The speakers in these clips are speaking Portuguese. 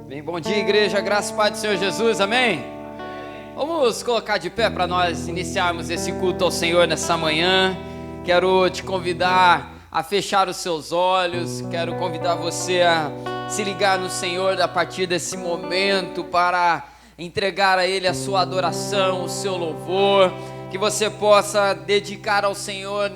Bem, bom dia, igreja, graça e paz do Senhor Jesus, amém? Vamos colocar de pé para nós iniciarmos esse culto ao Senhor nessa manhã. Quero te convidar a fechar os seus olhos, quero convidar você a se ligar no Senhor a partir desse momento para entregar a Ele a sua adoração, o seu louvor, que você possa dedicar ao Senhor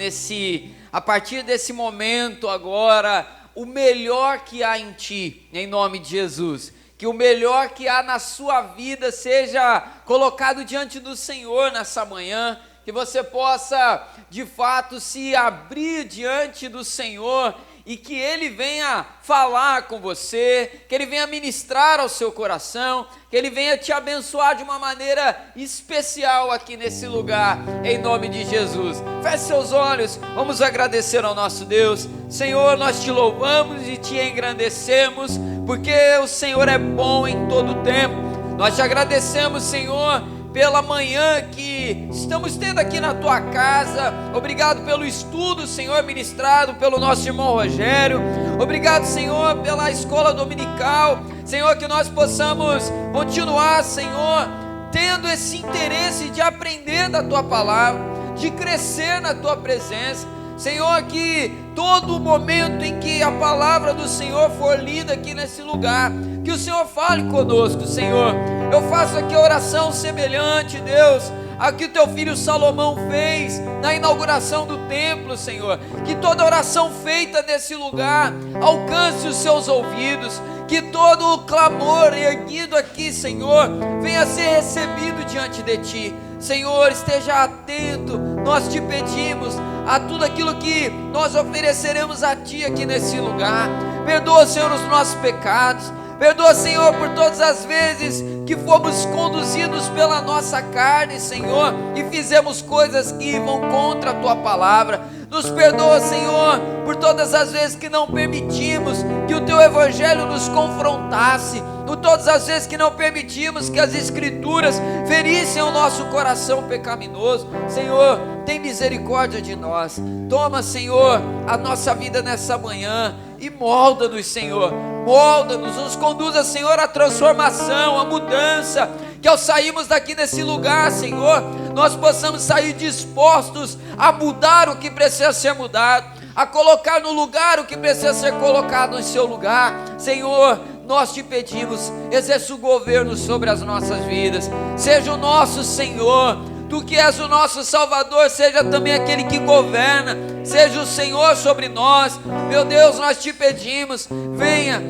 a partir desse momento agora, o melhor que há em ti, em nome de Jesus. Que o melhor que há na sua vida seja colocado diante do Senhor nessa manhã, que você possa de fato se abrir diante do Senhor e que Ele venha falar com você, que Ele venha ministrar ao seu coração, que Ele venha te abençoar de uma maneira especial aqui nesse lugar, em nome de Jesus. Feche seus olhos, vamos agradecer ao nosso Deus. Senhor, nós te louvamos e te engrandecemos, porque o Senhor é bom em todo tempo. Nós te agradecemos, Senhor, pela manhã que estamos tendo aqui na tua casa. Obrigado pelo estudo, Senhor, ministrado pelo nosso irmão Rogério. Obrigado, Senhor, pela escola dominical. Senhor, que nós possamos continuar, Senhor, tendo esse interesse de aprender da tua palavra, de crescer na tua presença. Senhor, que todo momento em que a palavra do Senhor for lida aqui nesse lugar, que o Senhor fale conosco, Senhor. Eu faço aqui a oração semelhante, Deus, a que o teu filho Salomão fez na inauguração do templo, Senhor. Que toda oração feita nesse lugar alcance os seus ouvidos, que todo o clamor erguido aqui, Senhor, venha ser recebido diante de ti. Senhor, esteja atento, nós te pedimos, a tudo aquilo que nós ofereceremos a ti aqui nesse lugar. Perdoa, Senhor, os nossos pecados. Perdoa, Senhor, por todas as vezes que fomos conduzidos pela nossa carne, Senhor, e fizemos coisas que vão contra a tua palavra. Nos perdoa, Senhor, por todas as vezes que não permitimos que o teu evangelho nos confrontasse, por todas as vezes que não permitimos que as escrituras ferissem o nosso coração pecaminoso. Senhor, tem misericórdia de nós. Toma, Senhor, a nossa vida nessa manhã e molda-nos, Senhor. Molda-nos, nos conduza, Senhor, à transformação, à mudança. Que ao sairmos daqui desse lugar, Senhor, nós possamos sair dispostos a mudar o que precisa ser mudado, a colocar no lugar o que precisa ser colocado em seu lugar. Senhor, nós te pedimos, exerça o governo sobre as nossas vidas. Seja o nosso Senhor. Tu que és o nosso Salvador, seja também aquele que governa, seja o Senhor sobre nós. Meu Deus, nós te pedimos, venha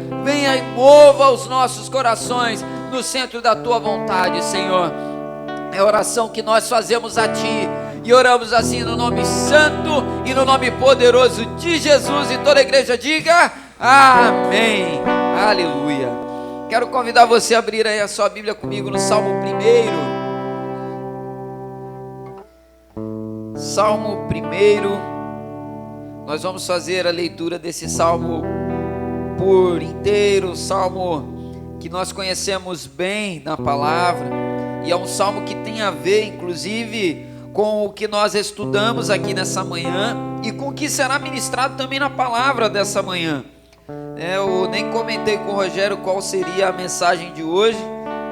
e mova os nossos corações no centro da tua vontade, Senhor. É a oração que nós fazemos a ti e oramos assim no nome santo e no nome poderoso de Jesus. E toda a igreja diga amém, aleluia. Quero convidar você a abrir aí a sua Bíblia comigo no Salmo 1. Salmo 1, nós vamos fazer a leitura desse salmo por inteiro, salmo que nós conhecemos bem na palavra, e é um salmo que tem a ver, inclusive, com o que nós estudamos aqui nessa manhã, e com o que será ministrado também na palavra dessa manhã. Eu nem comentei com o Rogério qual seria a mensagem de hoje,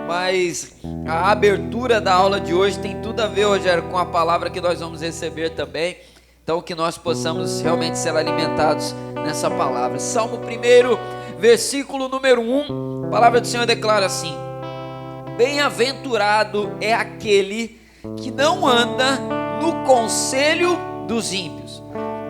mas a abertura da aula de hoje tem tudo a ver, Rogério, com a palavra que nós vamos receber também. Então que nós possamos realmente ser alimentados nessa palavra. Salmo 1, versículo número 1, a palavra do Senhor declara assim: bem-aventurado é aquele que não anda no conselho dos ímpios,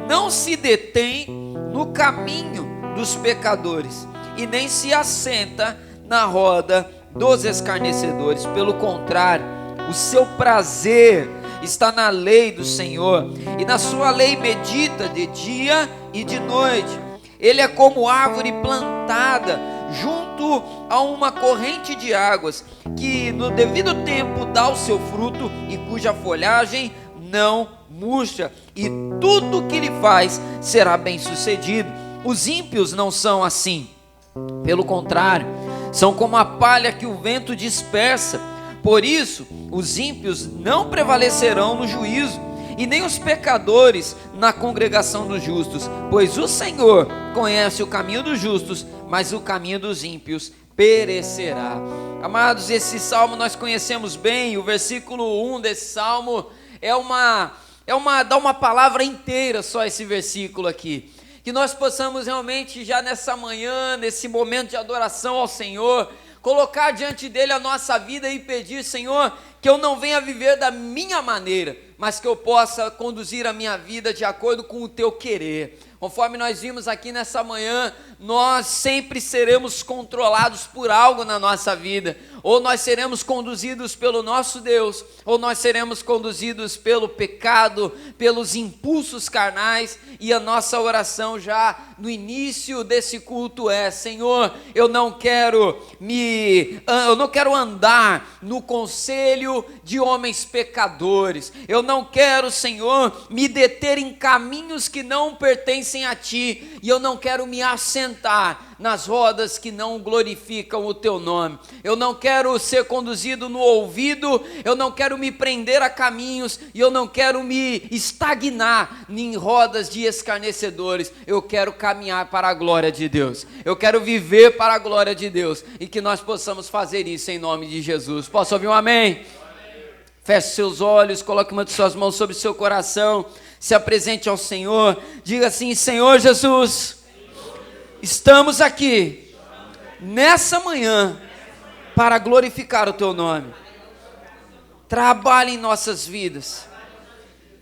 não se detém no caminho dos pecadores, e nem se assenta na roda dos escarnecedores. Pelo contrário, o seu prazer está na lei do Senhor, e na sua lei medita de dia e de noite. Ele é como árvore plantada junto a uma corrente de águas, que no devido tempo dá o seu fruto, e cuja folhagem não murcha, e tudo que ele faz será bem sucedido. Os ímpios não são assim, pelo contrário, são como a palha que o vento dispersa. Por isso, os ímpios não prevalecerão no juízo, e nem os pecadores na congregação dos justos, pois o Senhor conhece o caminho dos justos, mas o caminho dos ímpios perecerá. Amados, esse salmo nós conhecemos bem. O versículo 1 desse salmo dá uma palavra inteira só esse versículo aqui. Que nós possamos realmente já nessa manhã, nesse momento de adoração ao Senhor, colocar diante dele a nossa vida e pedir: Senhor, que eu não venha viver da minha maneira, mas que eu possa conduzir a minha vida de acordo com o teu querer. Conforme nós vimos aqui nessa manhã, nós sempre seremos controlados por algo na nossa vida. Ou nós seremos conduzidos pelo nosso Deus, ou nós seremos conduzidos pelo pecado, pelos impulsos carnais. E a nossa oração já no início desse culto é: Senhor, eu não quero andar no conselho de homens pecadores. Eu não quero, Senhor, me deter em caminhos que não pertencem a Ti, e eu não quero me assentar nas rodas que não glorificam o Teu nome. Eu não quero ser conduzido no ouvido, eu não quero me prender a caminhos, e eu não quero me estagnar em rodas de escarnecedores. Eu quero caminhar para a glória de Deus, eu quero viver para a glória de Deus, e que nós possamos fazer isso em nome de Jesus. Posso ouvir um amém? Feche seus olhos, coloque uma de suas mãos sobre o seu coração, se apresente ao Senhor, diga assim: Senhor Jesus, estamos aqui nessa manhã para glorificar o Teu nome. Trabalhe em nossas vidas,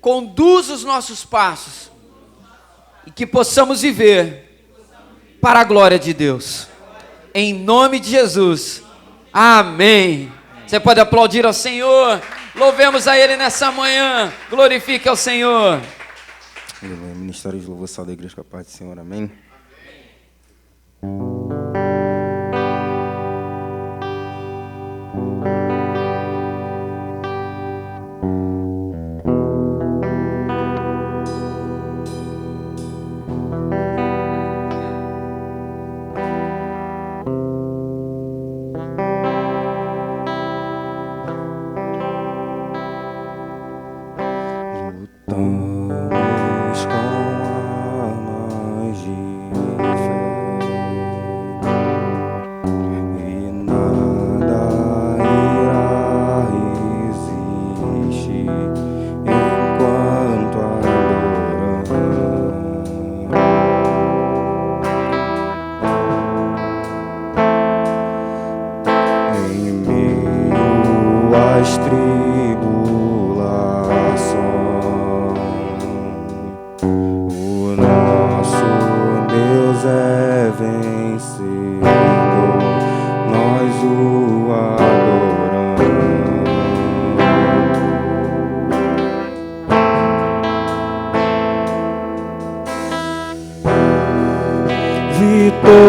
conduza os nossos passos, e que possamos viver para a glória de Deus, em nome de Jesus, amém. Você pode aplaudir ao Senhor. Louvemos a Ele nessa manhã, glorifique ao Senhor. Ministério de Louvor, salve da igreja com a paz do Senhor, amém.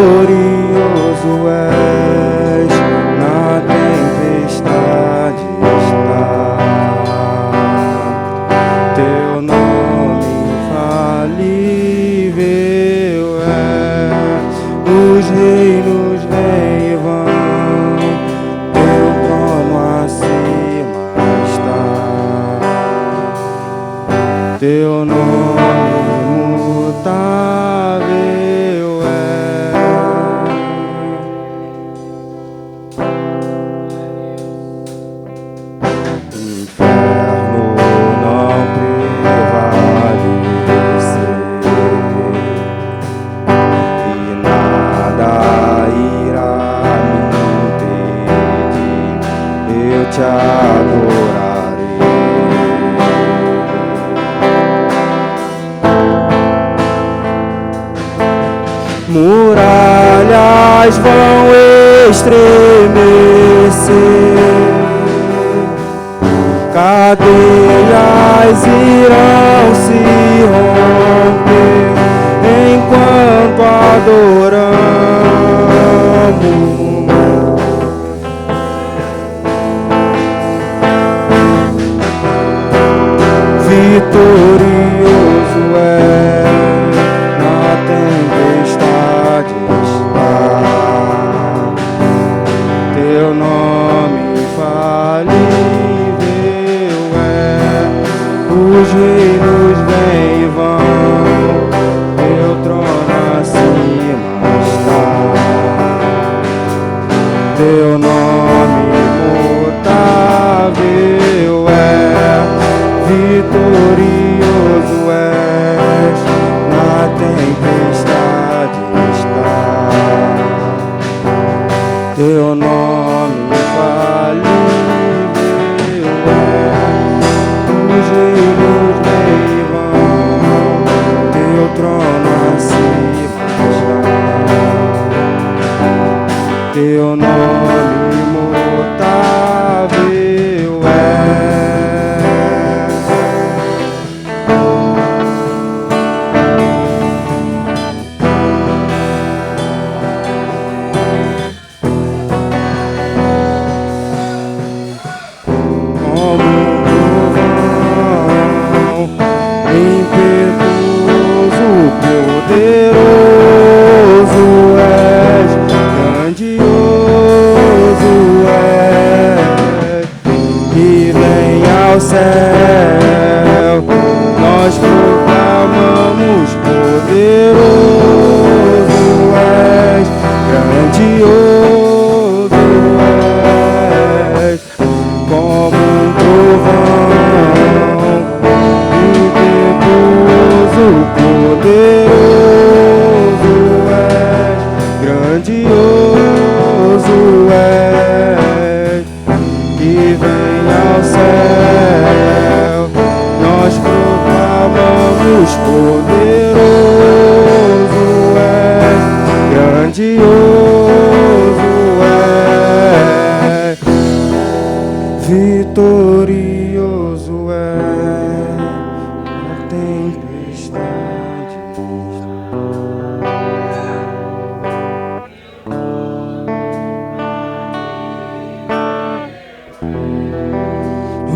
Vitorioso és, na tempestade está. Teu nome infalível é, os reinos vêm e vão, teu trono acima está. Teu nome imutável te adorarei. Muralhas vão estremecer, cadeias irão se romper enquanto adoramos. Vitorioso é, na tempestade está. Teu nome infalível é, os reinos vêm e vão, teu trono acima está. teu nome imutável é, vitorioso és, na tempestade está. Teu nome infalível é, os reinos vêm e vão, teu trono acima está. Teu nome imutável é. Como um trovão, impetuoso, poderoso és, grandioso és, que vem ao céu, nós proclamamos, poderoso és, grandioso és, como um trovão, impetuoso, poderoso és, grandioso és, que vem ao céu, nós proclamamos, poderoso és, grandioso és, vitorioso é na tempestade.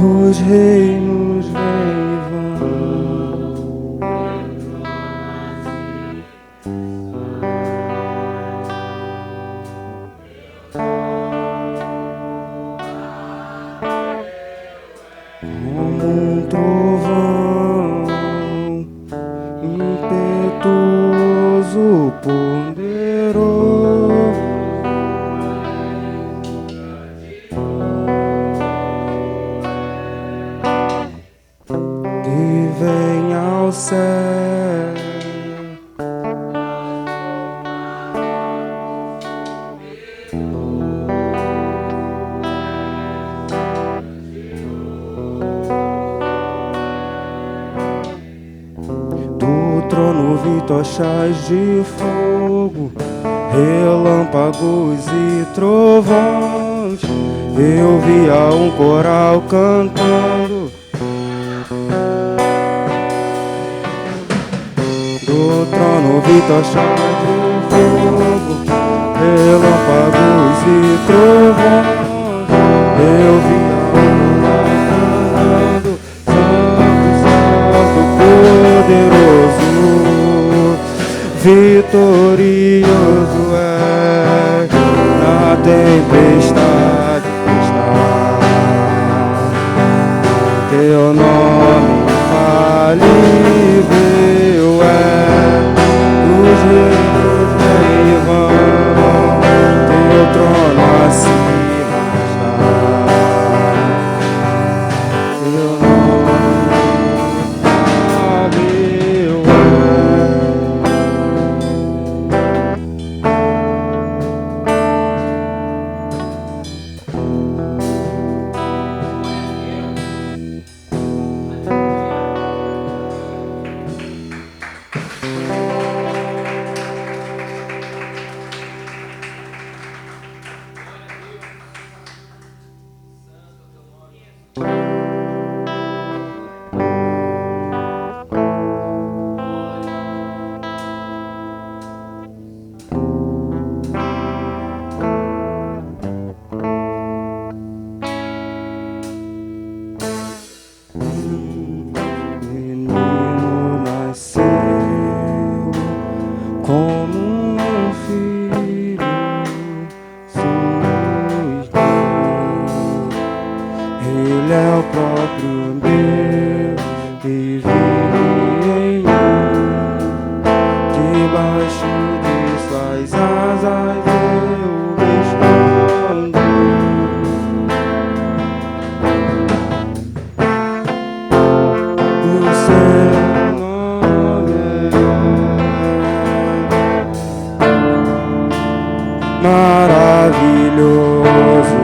Os reinos vêm e vão, como um trovão, impetuoso, poderoso, que vem ao céu, do trono vi tochas de fogo, relâmpagos e trovões. Eu via um coral cantando, do trono vi tochas de fogo, relâmpagos e trovões. Eu via um coral cantando, santo, poderoso, vitorioso é, na tempestade está. Teu nome infalível é, os reinos vêm e vão, teu trono acima está. Teu nome infalível é. maravilhoso.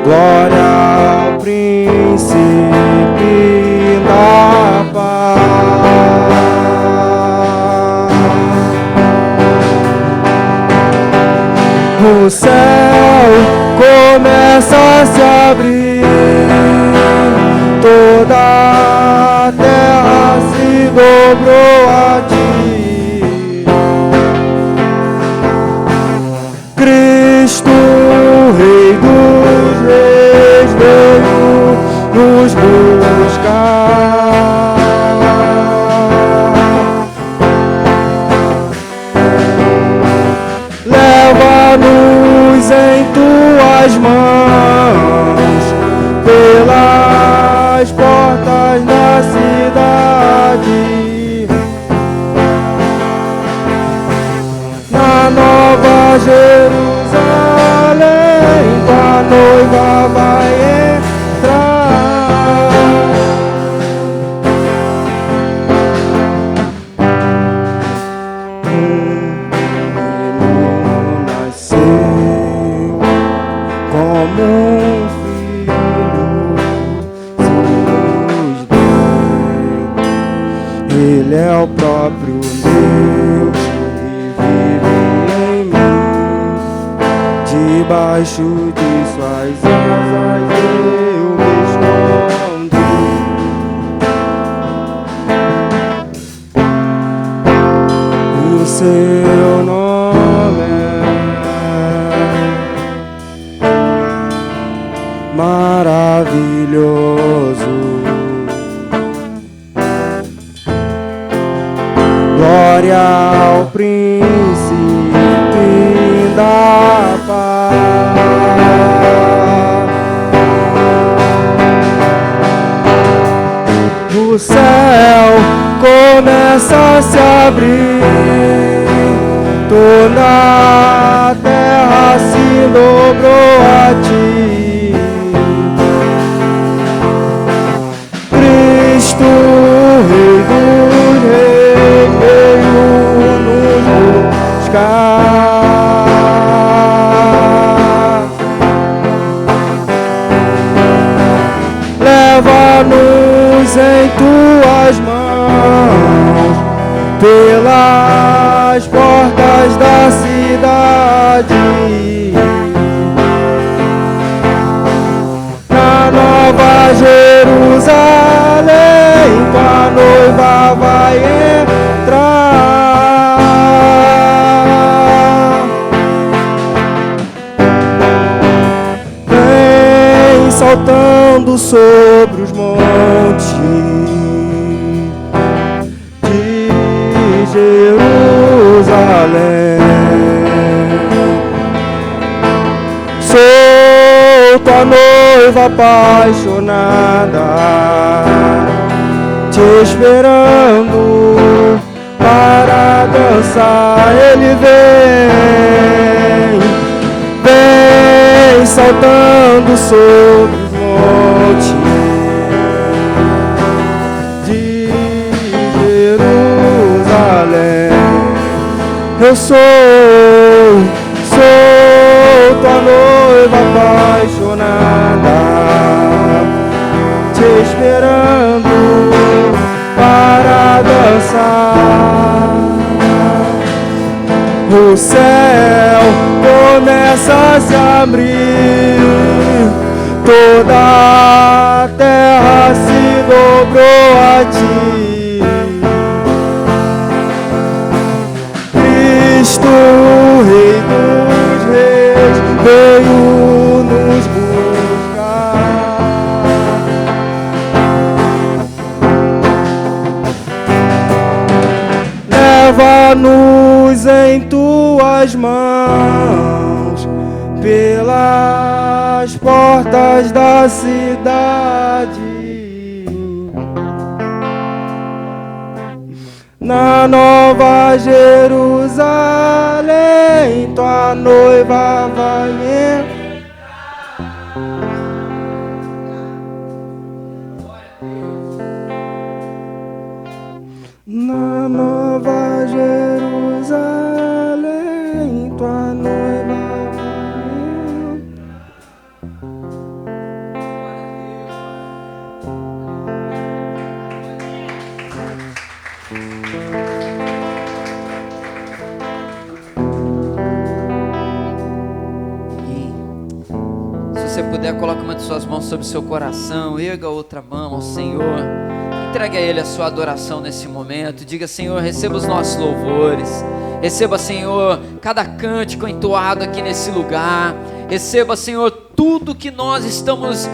Glória ao príncipe da paz. O céu começa a se abrir, toda a terra se dobrou a ti. Cristo, Rei dos Reis, veio nos buscar. Leva-nos em tuas mãos pelas portas da cidade, na Nova Jerusalém, tua noiva vai entrar. Menino nasceu como um filho, se nos deu. Ele é o próprio Deus e vive em mim. Debaixo de suas asas eu me escondi. E o seu nome é maravilhoso. Glória ao príncipe da paz. O céu começa a se abrir, toda a terra se dobrou a ti. Cristo, Rei dos Reis, veio nos buscar. Leva-nos em tuas mãos pelas portas da cidade, na Nova Jerusalém, tua noiva vai entrar. Vem saltando sobre os montes de Jerusalém. Sou tua noiva apaixonada, te esperando para dançar. Ele vem saltando sobre os montes de Jerusalém. Eu sou tua noiva apaixonada, te esperando para dançar. O céu começa a se abrir, toda a terra se dobrou a ti. Cristo, Rei dos Reis, veio nos buscar. Leva-nos em tuas mãos pelas portas da cidade, na Nova Jerusalém, tua noiva vai entrar. Na Nova Jerusalém. puder, coloque uma de suas mãos sobre o seu coração, erga a outra mão ao Senhor, entregue a Ele a sua adoração nesse momento. Diga: Senhor, receba os nossos louvores, receba, Senhor, cada cântico entoado aqui nesse lugar, receba, Senhor, tudo que nós estamos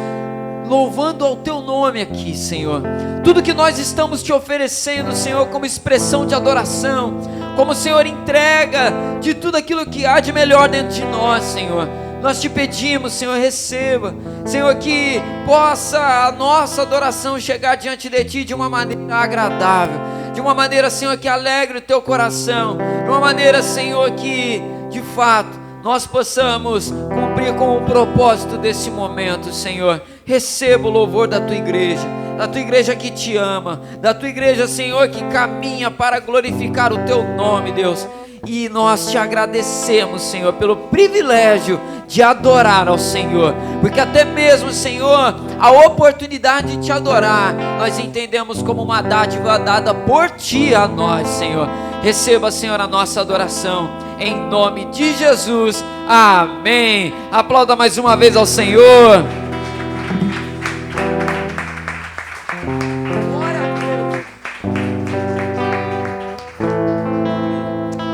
louvando ao Teu nome aqui, Senhor, tudo que nós estamos Te oferecendo, Senhor, como expressão de adoração, como, Senhor, entrega de tudo aquilo que há de melhor dentro de nós, Senhor. Nós Te pedimos, Senhor, receba, Senhor, que possa a nossa adoração chegar diante de Ti de uma maneira agradável, de uma maneira, Senhor, que alegre o Teu coração, de uma maneira, Senhor, que de fato nós possamos cumprir com o propósito desse momento, Senhor. Receba o louvor da Tua igreja que Te ama, da Tua igreja, Senhor, que caminha para glorificar o Teu nome, Deus. E nós Te agradecemos, Senhor, pelo privilégio de adorar ao Senhor, porque até mesmo, Senhor, a oportunidade de Te adorar, nós entendemos como uma dádiva dada por Ti a nós, Senhor. Receba, Senhor, a nossa adoração, em nome de Jesus, amém. Aplauda mais uma vez ao Senhor.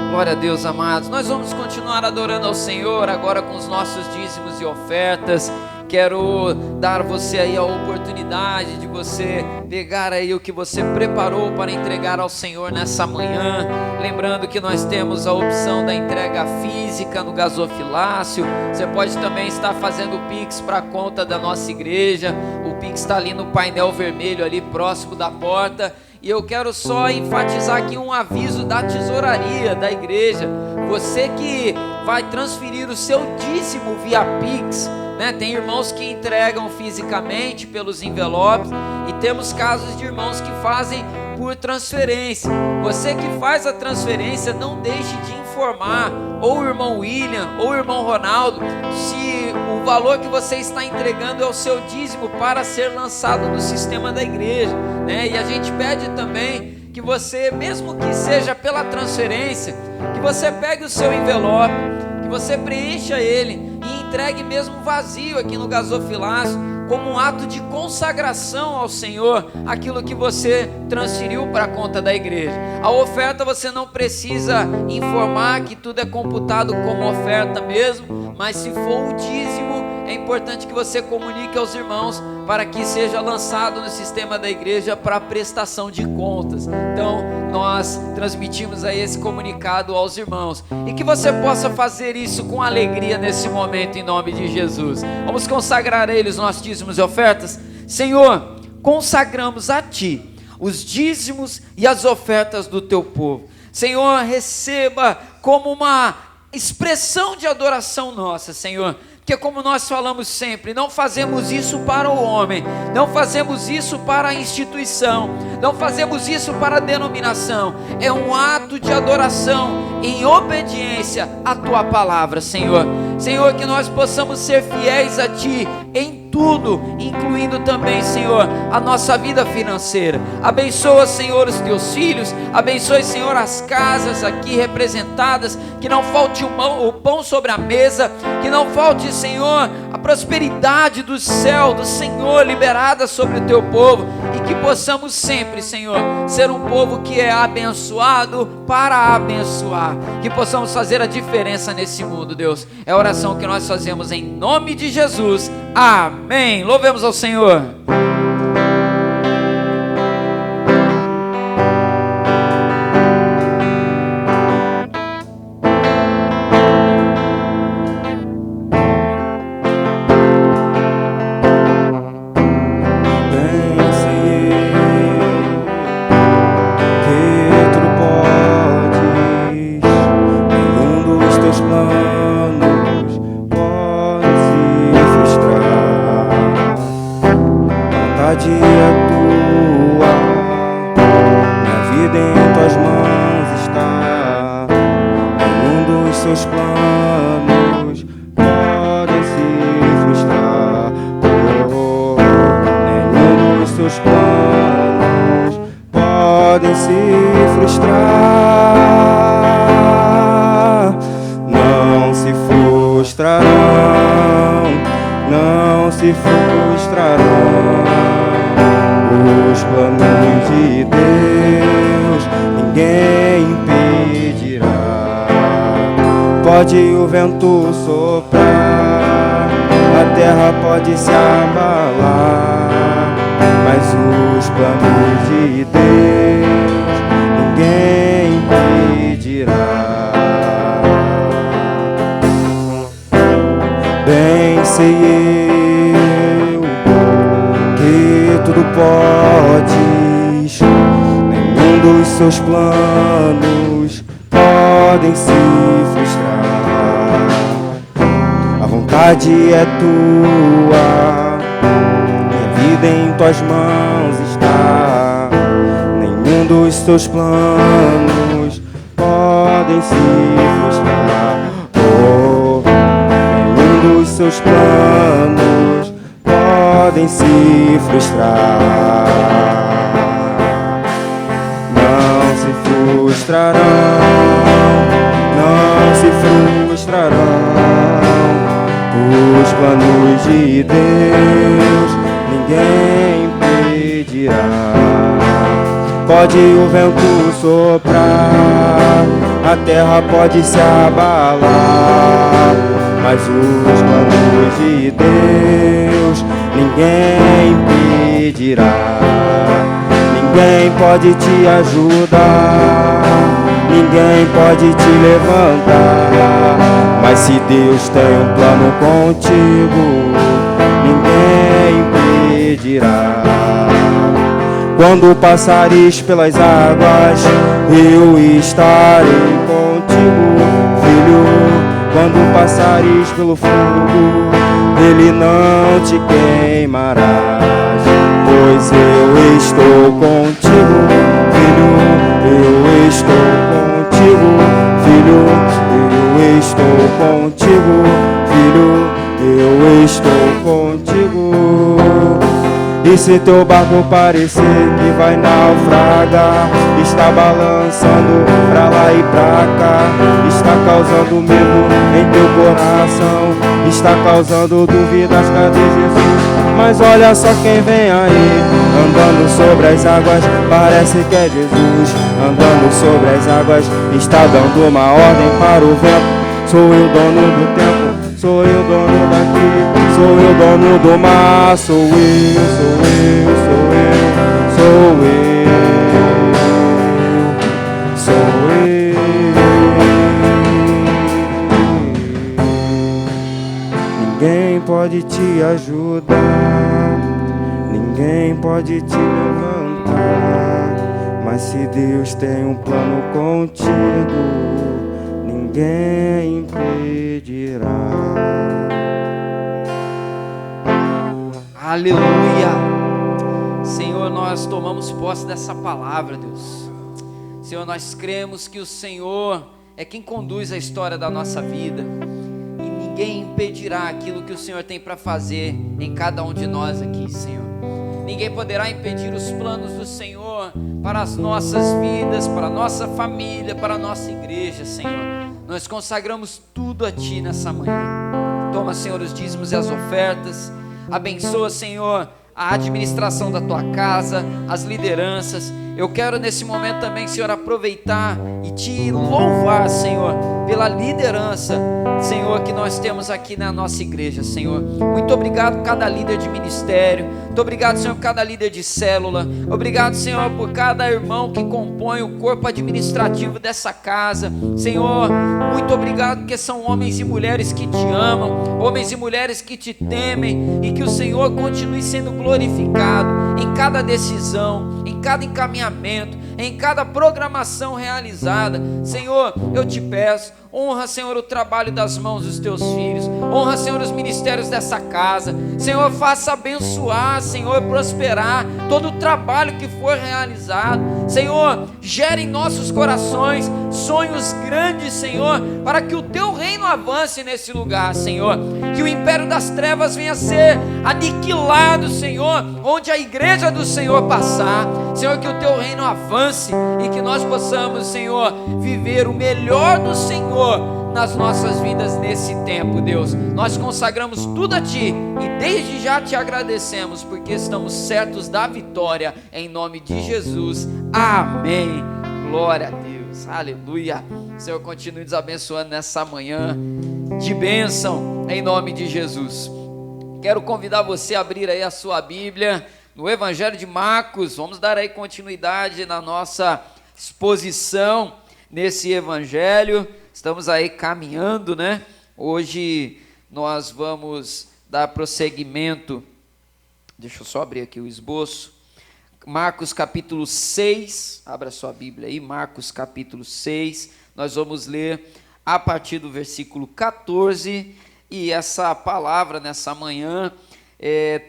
Glória a Deus, amados. Nós vamos continuar adorando ao Senhor agora com os nossos dízimos e ofertas. Quero dar você aí a oportunidade de você pegar aí o que você preparou para entregar ao Senhor nessa manhã. Lembrando que nós temos a opção da entrega física no gasofilácio. Você pode também estar fazendo o Pix para a conta da nossa igreja. O Pix está ali no painel vermelho, ali próximo da porta. E eu quero só enfatizar aqui um aviso da tesouraria da igreja. Você que vai transferir o seu dízimo via Pix, né? Tem irmãos que entregam fisicamente pelos envelopes e temos casos de irmãos que fazem por transferência. Você que faz a transferência, não deixe de informar ou o irmão William ou o irmão Ronaldo se o valor que você está entregando é o seu dízimo para ser lançado no sistema da igreja, né? E a gente pede também que você, mesmo que seja pela transferência, que você pegue o seu envelope, que você preencha ele e entregue mesmo vazio aqui no gasofilácio, como um ato de consagração ao Senhor, aquilo que você transferiu para a conta da igreja. A oferta você não precisa informar que tudo é computado como oferta mesmo, mas se for o dízimo, é importante que você comunique aos irmãos para que seja lançado no sistema da igreja para prestação de contas. Então nós transmitimos aí esse comunicado aos irmãos e que você possa fazer isso com alegria nesse momento, em nome de Jesus. Vamos consagrar a Ele os nossos dízimos e ofertas. Senhor, consagramos a Ti os dízimos e as ofertas do Teu povo. Senhor, receba como uma expressão de adoração nossa, Senhor. Porque como nós falamos sempre, não fazemos isso para o homem, não fazemos isso para a instituição, não fazemos isso para a denominação. É um ato de adoração em obediência à Tua palavra, Senhor. Senhor, que nós possamos ser fiéis a Ti em tudo, incluindo também, Senhor, a nossa vida financeira. Abençoa, Senhor, os Teus filhos, abençoe, Senhor, as casas aqui representadas, que não falte o pão sobre a mesa, que não falte, Senhor, a prosperidade do céu, do Senhor, liberada sobre o Teu povo, e que possamos sempre, Senhor, ser um povo que é abençoado para abençoar, que possamos fazer a diferença nesse mundo, Deus. É a oração que nós fazemos em nome de Jesus. Amém. Louvemos ao Senhor. Não se frustrarão os planos de Deus, ninguém impedirá. Pode o vento soprar, a terra pode se abalar, mas os planos de Deus ninguém impedirá. Bem sei eu que tudo podes, nenhum dos seus planos podem se frustrar. A vontade é tua, minha vida em tuas mãos está. Nenhum dos teus planos podem se frustrar. Oh, nenhum dos seus planos podem se frustrar. Não se frustrarão, não se frustrarão os planos de Deus, ninguém impedirá. Pode o vento soprar, a terra pode se abalar, mas os planos de Deus ninguém impedirá. Ninguém pode te ajudar, ninguém pode te levantar, mas se Deus tem um plano contigo, ninguém impedirá. Quando passares pelas águas, eu estarei contigo, filho. Quando passares pelo fogo, ele não te queimará, pois eu estou contigo, filho. Eu estou contigo, filho. Eu estou contigo, filho. Eu estou contigo. E se teu barco parecer que vai naufragar, está balançando pra lá e pra cá, está causando medo em teu coração, está causando dúvidas, cadê Jesus? Mas olha só quem vem aí, andando sobre as águas, parece que é Jesus. Andando sobre as águas, está dando uma ordem para o vento. Sou eu dono do tempo, sou eu dono daqui, sou eu dono do mar. Sou eu, sou eu, sou eu, sou eu, sou eu. Ninguém pode te ajudar, ninguém pode te levantar, mas se Deus tem um plano contigo, ninguém impedirá. Aleluia. Senhor, nós tomamos posse dessa palavra, Deus. Senhor, nós cremos que o Senhor é quem conduz a história da nossa vida, e ninguém impedirá aquilo que o Senhor tem para fazer em cada um de nós aqui, Senhor. Ninguém poderá impedir os planos do Senhor para as nossas vidas, para a nossa família, para a nossa igreja, Senhor. Nós consagramos tudo a Ti nessa manhã. Toma, Senhor, os dízimos e as ofertas. Abençoa, Senhor, a administração da Tua casa, as lideranças. Eu quero nesse momento também, Senhor, aproveitar e Te louvar, Senhor, pela liderança, Senhor, que nós temos aqui na nossa igreja, Senhor. Muito obrigado por cada líder de ministério. Muito obrigado, Senhor, por cada líder de célula. Obrigado, Senhor, por cada irmão que compõe o corpo administrativo dessa casa. Senhor, muito obrigado porque são homens e mulheres que Te amam, homens e mulheres que Te temem, e que o Senhor continue sendo glorificado em cada decisão, em cada encaminhamento, em cada programação realizada. Senhor, eu Te peço, honra, Senhor, o trabalho das mãos dos Teus filhos. Honra, Senhor, os ministérios dessa casa. Senhor, faça abençoar, Senhor, prosperar todo o trabalho que for realizado. Senhor, gere em nossos corações sonhos grandes, Senhor, para que o Teu reino avance nesse lugar, Senhor. Que o império das trevas venha a ser aniquilado, Senhor, onde a igreja do Senhor passar. Senhor, que o Teu reino avance e que nós possamos, Senhor, viver o melhor do Senhor nas nossas vidas nesse tempo, Deus. Nós consagramos tudo a Ti e desde já Te agradecemos, porque estamos certos da vitória, em nome de Jesus, amém. Glória a Deus, aleluia. O Senhor continue nos abençoando nessa manhã de bênção, em nome de Jesus. Quero convidar você a abrir aí a sua Bíblia no Evangelho de Marcos. Vamos dar aí continuidade na nossa exposição nesse Evangelho. Estamos aí caminhando, né? Hoje nós vamos dar prosseguimento. Deixa eu só abrir aqui o esboço. Marcos capítulo 6, abra sua Bíblia aí, Marcos capítulo 6, nós vamos ler a partir do versículo 14, e essa palavra nessa manhã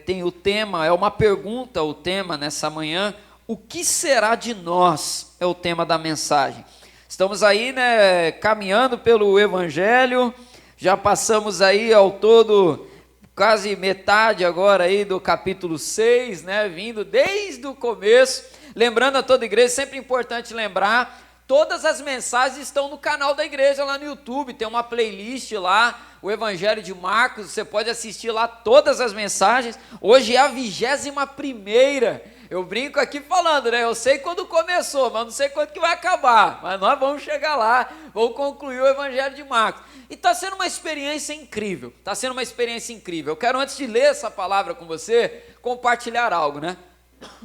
tem o tema, é uma pergunta o tema nessa manhã: o que será de nós? É o tema da mensagem. Estamos aí, né, caminhando pelo Evangelho, já passamos aí ao todo quase metade agora aí do capítulo 6, né, vindo desde o começo. Lembrando a toda a igreja, sempre importante lembrar, todas as mensagens estão no canal da igreja lá no YouTube, tem uma playlist lá, o Evangelho de Marcos, você pode assistir lá todas as mensagens. Hoje é a 21ª, eu brinco aqui falando, né, eu sei quando começou, mas não sei quando que vai acabar, mas nós vamos chegar lá, vamos concluir o Evangelho de Marcos. E está sendo uma experiência incrível, está sendo uma experiência incrível. Eu quero, antes de ler essa palavra com você, compartilhar algo, né?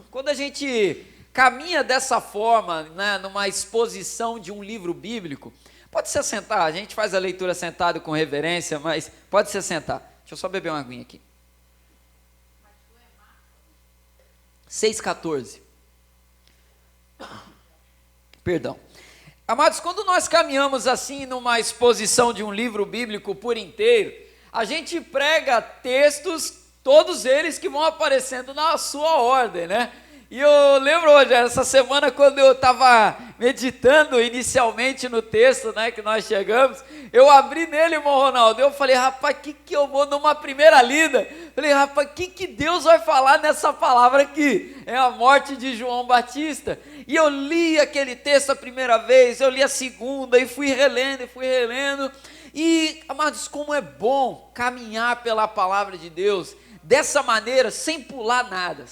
Quando a gente caminha dessa forma, né, numa exposição de um livro bíblico, pode se assentar, a gente faz a leitura sentado com reverência, mas pode se assentar. Deixa eu só beber uma aguinha aqui. 6,14. Perdão. Amados, quando nós caminhamos assim numa exposição de um livro bíblico por inteiro, a gente prega textos, todos eles que vão aparecendo na sua ordem, né? E eu lembro hoje, essa semana, quando eu estava meditando inicialmente no texto, né, que nós chegamos, eu abri nele, irmão Ronaldo, eu falei, rapaz, que eu vou numa primeira lida? Falei, rapaz, que Deus vai falar nessa palavra aqui? É a morte de João Batista. E eu li aquele texto a primeira vez, eu li a segunda, e fui relendo, e, amados, como é bom caminhar pela palavra de Deus, dessa maneira, sem pular nada.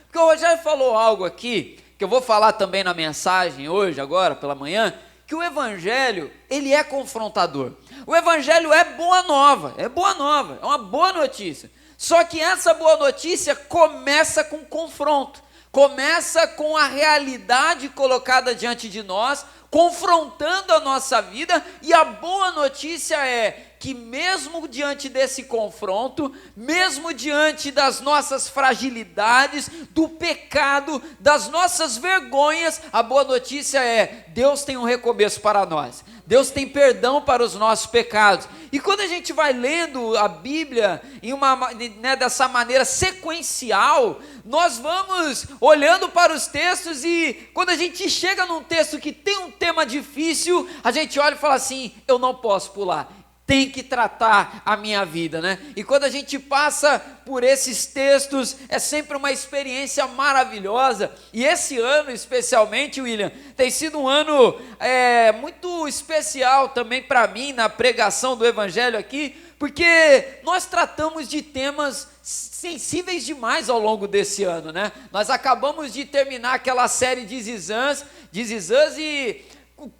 Porque o Rogério falou algo aqui, que eu vou falar também na mensagem hoje, agora, pela manhã, que o Evangelho, ele é confrontador. O Evangelho é boa nova, é uma boa notícia. Só que essa boa notícia começa com confronto, começa com a realidade colocada diante de nós, confrontando a nossa vida, e a boa notícia é que mesmo diante desse confronto, mesmo diante das nossas fragilidades, do pecado, das nossas vergonhas, a boa notícia é: Deus tem um recomeço para nós, Deus tem perdão para os nossos pecados. E quando a gente vai lendo a Bíblia dessa maneira sequencial, nós vamos olhando para os textos, e quando a gente chega num texto que tem um tema difícil, a gente olha e fala assim: eu não posso pular, tem que tratar a minha vida, né? E quando a gente passa por esses textos, é sempre uma experiência maravilhosa. E esse ano, especialmente, William, tem sido um ano muito especial também para mim, na pregação do Evangelho aqui, porque nós tratamos de temas sensíveis demais ao longo desse ano, né? Nós acabamos de terminar aquela série de This Is Us, e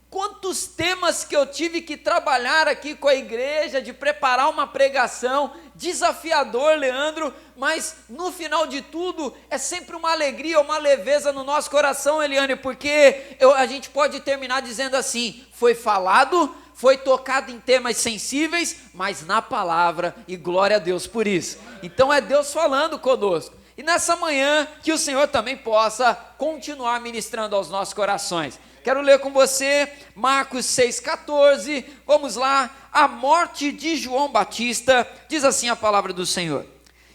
quantos temas que eu tive que trabalhar aqui com a igreja, de preparar uma pregação, desafiador, Leandro, mas no final de tudo, é sempre uma alegria, uma leveza no nosso coração, Eliane, porque a gente pode terminar dizendo assim: foi falado, foi tocado em temas sensíveis, mas na palavra, e glória a Deus por isso. Então é Deus falando conosco. E nessa manhã, que o Senhor também possa continuar ministrando aos nossos corações. Quero ler com você Marcos 6,14, vamos lá. A morte de João Batista, diz assim a palavra do Senhor: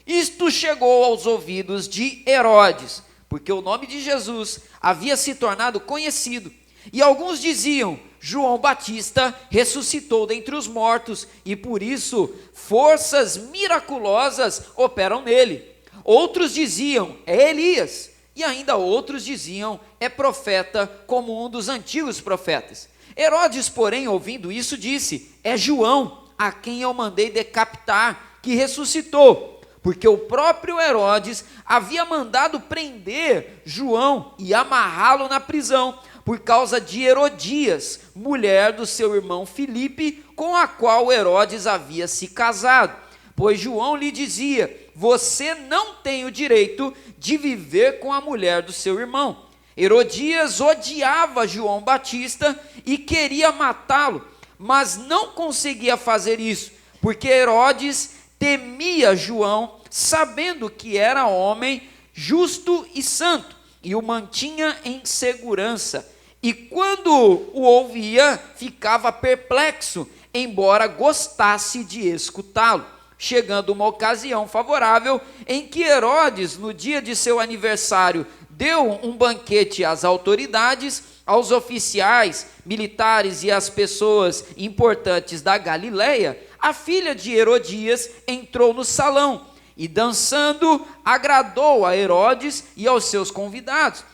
isto chegou aos ouvidos de Herodes, porque o nome de Jesus havia se tornado conhecido, e alguns diziam: João Batista ressuscitou dentre os mortos, e por isso forças miraculosas operam nele. Outros diziam: é Elias. E ainda outros diziam: é profeta, como um dos antigos profetas. Herodes, porém, ouvindo isso, disse: é João, a quem eu mandei decapitar, que ressuscitou. Porque o próprio Herodes havia mandado prender João e amarrá-lo na prisão, por causa de Herodias, mulher do seu irmão Filipe, com a qual Herodes havia se casado. Pois João lhe dizia: você não tem o direito de viver com a mulher do seu irmão. Herodias odiava João Batista e queria matá-lo, mas não conseguia fazer isso, porque Herodes temia João, sabendo que era homem justo e santo, e o mantinha em segurança. E quando o ouvia, ficava perplexo, embora gostasse de escutá-lo. Chegando uma ocasião favorável, em que Herodes, no dia de seu aniversário, deu um banquete às autoridades, aos oficiais, militares e às pessoas importantes da Galileia, a filha de Herodias entrou no salão e, dançando, agradou a Herodes e aos seus convidados.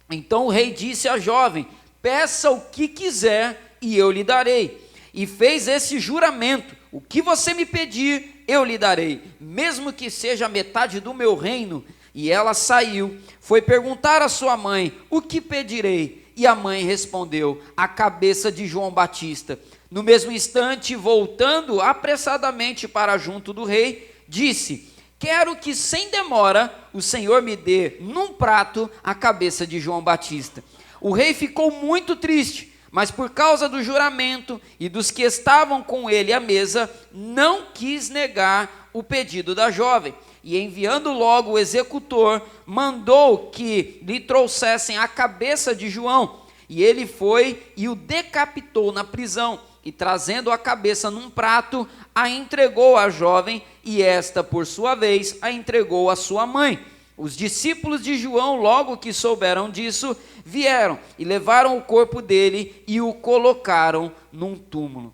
Então o rei disse à jovem: peça o que quiser e eu lhe darei. E fez esse juramento: o que você me pedir, eu lhe darei, mesmo que seja metade do meu reino. E ela saiu, foi perguntar à sua mãe: o que pedirei? E a mãe respondeu: a cabeça de João Batista. No mesmo instante, voltando apressadamente para junto do rei, disse: quero que sem demora o Senhor me dê num prato a cabeça de João Batista. O rei ficou muito triste, mas por causa do juramento e dos que estavam com ele à mesa, não quis negar o pedido da jovem. E enviando logo o executor, mandou que lhe trouxessem a cabeça de João. E ele foi e o decapitou na prisão. E trazendo a cabeça num prato, a entregou à jovem, e esta, por sua vez, a entregou à sua mãe. Os discípulos de João, logo que souberam disso, vieram e levaram o corpo dele e o colocaram num túmulo.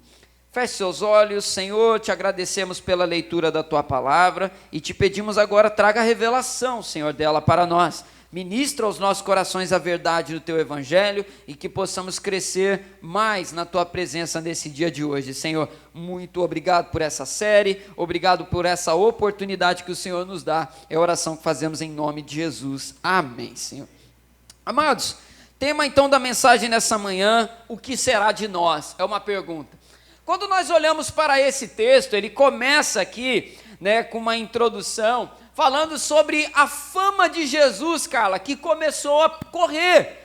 Feche seus olhos. Senhor, te agradecemos pela leitura da tua palavra e te pedimos agora, traga a revelação, Senhor, dela para nós. Ministra aos nossos corações a verdade do teu evangelho e que possamos crescer mais na tua presença nesse dia de hoje. Senhor, muito obrigado por essa série, obrigado por essa oportunidade que o Senhor nos dá. É a oração que fazemos em nome de Jesus. Amém, Senhor. Amados, tema então da mensagem nessa manhã: o que será de nós? É uma pergunta. Quando nós olhamos para esse texto, ele começa aqui, com uma introdução, falando sobre a fama de Jesus, Carla, que começou a correr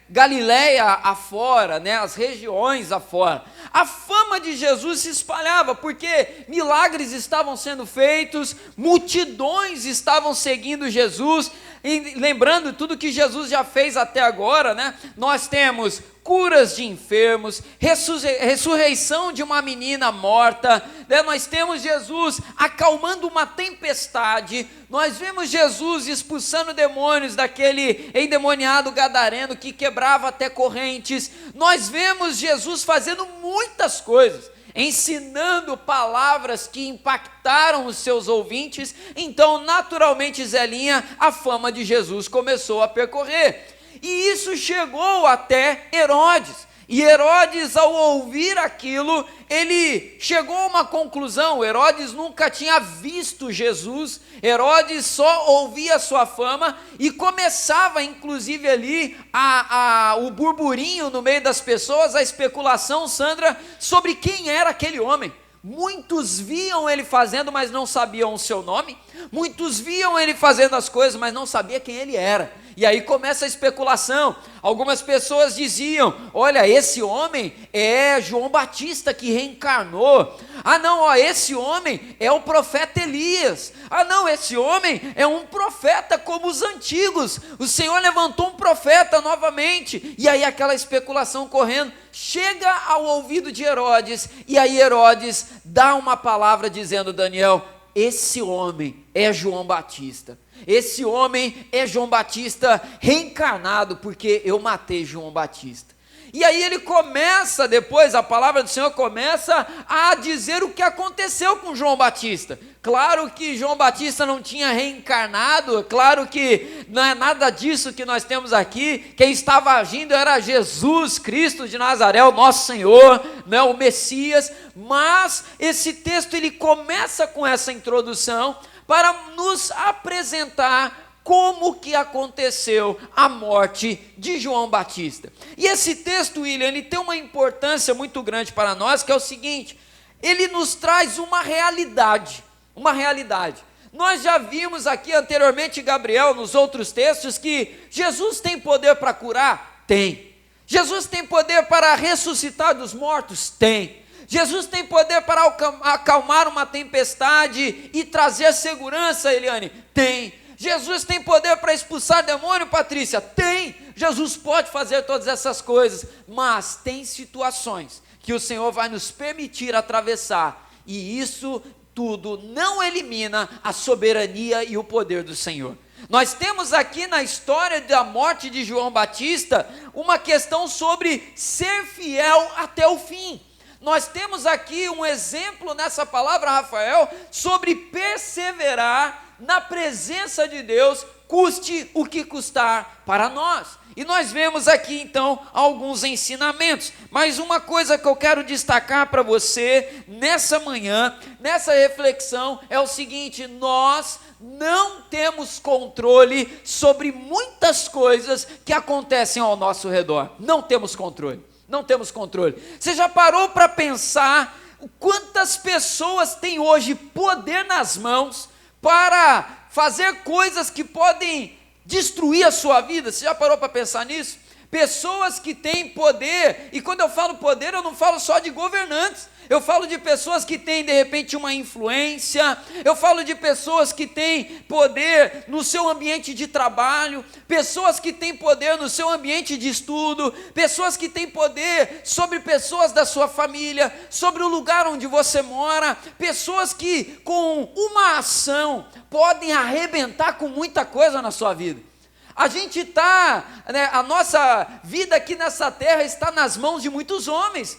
Galileia afora, as regiões afora. A fama de Jesus se espalhava, porque milagres estavam sendo feitos, multidões estavam seguindo Jesus, e lembrando tudo que Jesus já fez até agora, nós temos curas de enfermos, ressurreição de uma menina morta, nós temos Jesus acalmando uma tempestade, nós vemos Jesus expulsando demônios daquele endemoniado gadareno que quebrava até correntes, nós vemos Jesus fazendo muitas coisas, ensinando palavras que impactaram os seus ouvintes. Então, naturalmente, Zelinha, a fama de Jesus começou a percorrer. E isso chegou até Herodes. E Herodes, ao ouvir aquilo, ele chegou a uma conclusão. Herodes nunca tinha visto Jesus, Herodes só ouvia a sua fama e começava, inclusive, ali o burburinho no meio das pessoas, a especulação, Sandra, sobre quem era aquele homem. Muitos viam ele fazendo, mas não sabiam o seu nome. Muitos viam ele fazendo as coisas, mas não sabia quem ele era. E aí começa a especulação. Algumas pessoas diziam: olha, esse homem é João Batista que reencarnou. Ah não, esse homem é o profeta Elias. Ah não, esse homem é um profeta como os antigos. O Senhor levantou um profeta novamente. E aí aquela especulação correndo chega ao ouvido de Herodes. E aí Herodes dá uma palavra dizendo: Daniel, esse homem é João Batista. Esse homem é João Batista reencarnado, porque eu matei João Batista. E aí ele começa depois, a palavra do Senhor começa a dizer o que aconteceu com João Batista. Claro que João Batista não tinha reencarnado, claro que não é nada disso que nós temos aqui. Quem estava agindo era Jesus Cristo de Nazaré, o nosso Senhor, né, o Messias. Mas esse texto ele começa com essa introdução para nos apresentar como que aconteceu a morte de João Batista. E esse texto, William, ele tem uma importância muito grande para nós, que é o seguinte: ele nos traz uma realidade. Nós já vimos aqui anteriormente, Gabriel, nos outros textos, que Jesus tem poder para curar? Tem. Jesus tem poder para ressuscitar dos mortos? Tem. Jesus tem poder para acalmar uma tempestade e trazer segurança, Eliane? Tem. Jesus tem poder para expulsar demônio, Patrícia? Tem. Jesus pode fazer todas essas coisas, mas tem situações que o Senhor vai nos permitir atravessar, e isso tudo não elimina a soberania e o poder do Senhor. Nós temos aqui na história da morte de João Batista uma questão sobre ser fiel até o fim. Nós temos aqui um exemplo nessa palavra, Rafael, sobre perseverar na presença de Deus, custe o que custar para nós. E nós vemos aqui então alguns ensinamentos, mas uma coisa que eu quero destacar para você nessa manhã, nessa reflexão, é o seguinte: nós não temos controle sobre muitas coisas que acontecem ao nosso redor. Não temos controle. Você já parou para pensar quantas pessoas têm hoje poder nas mãos para fazer coisas que podem destruir a sua vida? Você já parou para pensar nisso? Pessoas que têm poder, e quando eu falo poder, eu não falo só de governantes, eu falo de pessoas que têm de repente uma influência, eu falo de pessoas que têm poder no seu ambiente de trabalho, pessoas que têm poder no seu ambiente de estudo, pessoas que têm poder sobre pessoas da sua família, sobre o lugar onde você mora, pessoas que com uma ação podem arrebentar com muita coisa na sua vida. A gente está, a nossa vida aqui nessa terra está nas mãos de muitos homens,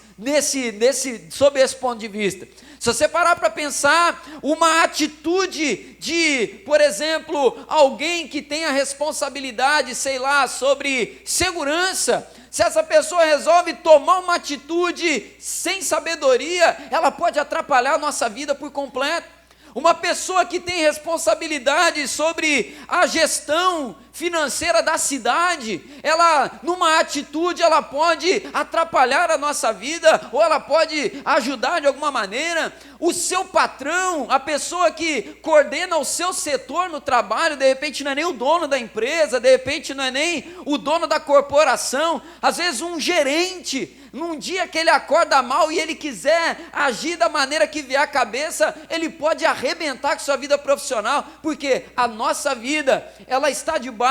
sob esse ponto de vista. Se você parar para pensar, uma atitude de, por exemplo, alguém que tem a responsabilidade, sei lá, sobre segurança, se essa pessoa resolve tomar uma atitude sem sabedoria, ela pode atrapalhar a nossa vida por completo. Uma pessoa que tem responsabilidade sobre a gestão financeira da cidade, ela, numa atitude, ela pode atrapalhar a nossa vida, ou ela pode ajudar de alguma maneira. O seu patrão, a pessoa que coordena o seu setor no trabalho, de repente não é nem o dono da empresa, de repente não é nem o dono da corporação, às vezes um gerente, num dia que ele acorda mal e ele quiser agir da maneira que vier à cabeça, ele pode arrebentar com sua vida profissional, porque a nossa vida, ela está debaixo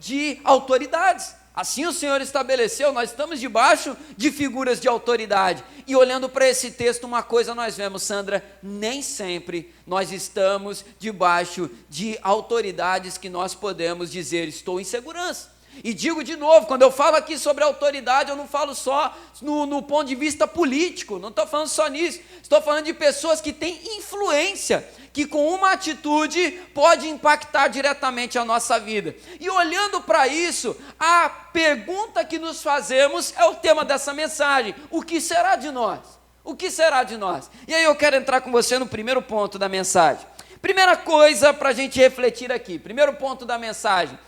de autoridades. Assim o Senhor estabeleceu, nós estamos debaixo de figuras de autoridade. E olhando para esse texto, uma coisa nós vemos, Sandra: nem sempre nós estamos debaixo de autoridades que nós podemos dizer, estou em segurança. E digo de novo, quando eu falo aqui sobre autoridade, eu não falo só no ponto de vista político, não estou falando só nisso, estou falando de pessoas que têm influência, que com uma atitude pode impactar diretamente a nossa vida. E olhando para isso, a pergunta que nos fazemos é o tema dessa mensagem: o que será de nós? O que será de nós? E aí eu quero entrar com você no primeiro ponto da mensagem. Primeira coisa para a gente refletir aqui, primeiro ponto da mensagem: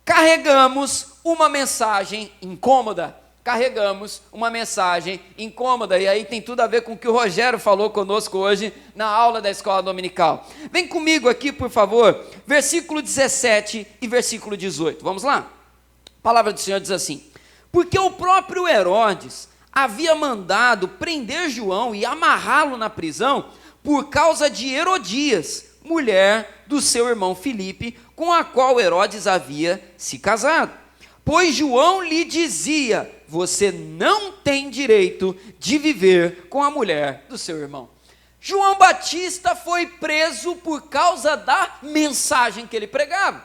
carregamos uma mensagem incômoda. E aí tem tudo a ver com o que o Rogério falou conosco hoje na aula da escola dominical. Vem comigo aqui, por favor, versículo 17 e versículo 18. Vamos lá? A palavra do Senhor diz assim: porque o próprio Herodes havia mandado prender João e amarrá-lo na prisão por causa de Herodias, mulher do seu irmão Filipe, com a qual Herodes havia se casado. Pois João lhe dizia: você não tem direito de viver com a mulher do seu irmão. João Batista foi preso por causa da mensagem que ele pregava.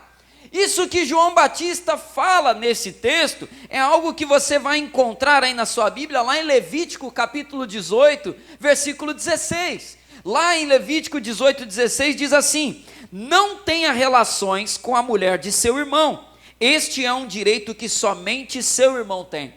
Isso que João Batista fala nesse texto é algo que você vai encontrar aí na sua Bíblia, lá em Levítico capítulo 18, versículo 16. Lá em Levítico 18, 16 diz assim: não tenha relações com a mulher de seu irmão, este é um direito que somente seu irmão tem.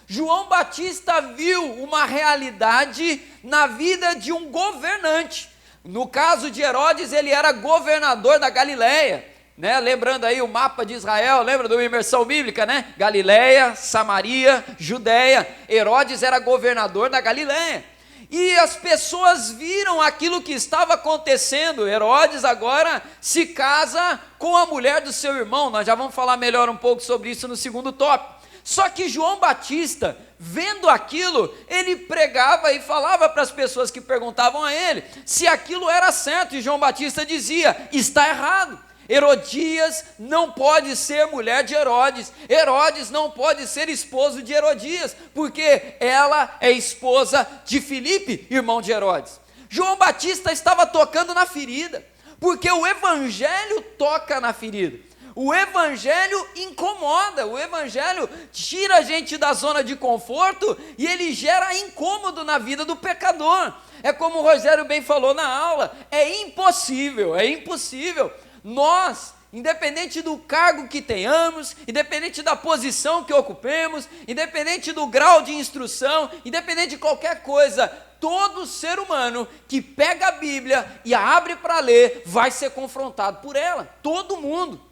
João Batista viu uma realidade na vida de um governante. No caso de Herodes, ele era governador da Galileia. Né? Lembrando aí o mapa de Israel, lembra da imersão bíblica, né? Galileia, Samaria, Judeia. Herodes era governador da Galileia. E as pessoas viram aquilo que estava acontecendo. Herodes agora se casa com a mulher do seu irmão. Nós já vamos falar melhor um pouco sobre isso no segundo tópico. Só que João Batista, vendo aquilo, ele pregava e falava para as pessoas que perguntavam a ele se aquilo era certo. E João Batista dizia: está errado. Herodias não pode ser mulher de Herodes, Herodes não pode ser esposo de Herodias, porque ela é esposa de Filipe, irmão de Herodes. João Batista estava tocando na ferida, porque o evangelho toca na ferida. O evangelho incomoda, o evangelho tira a gente da zona de conforto e ele gera incômodo na vida do pecador. É como o Rogério bem falou na aula, é impossível nós, independente do cargo que tenhamos, independente da posição que ocupemos, independente do grau de instrução, independente de qualquer coisa, todo ser humano que pega a Bíblia e a abre para ler, vai ser confrontado por ela. Todo mundo,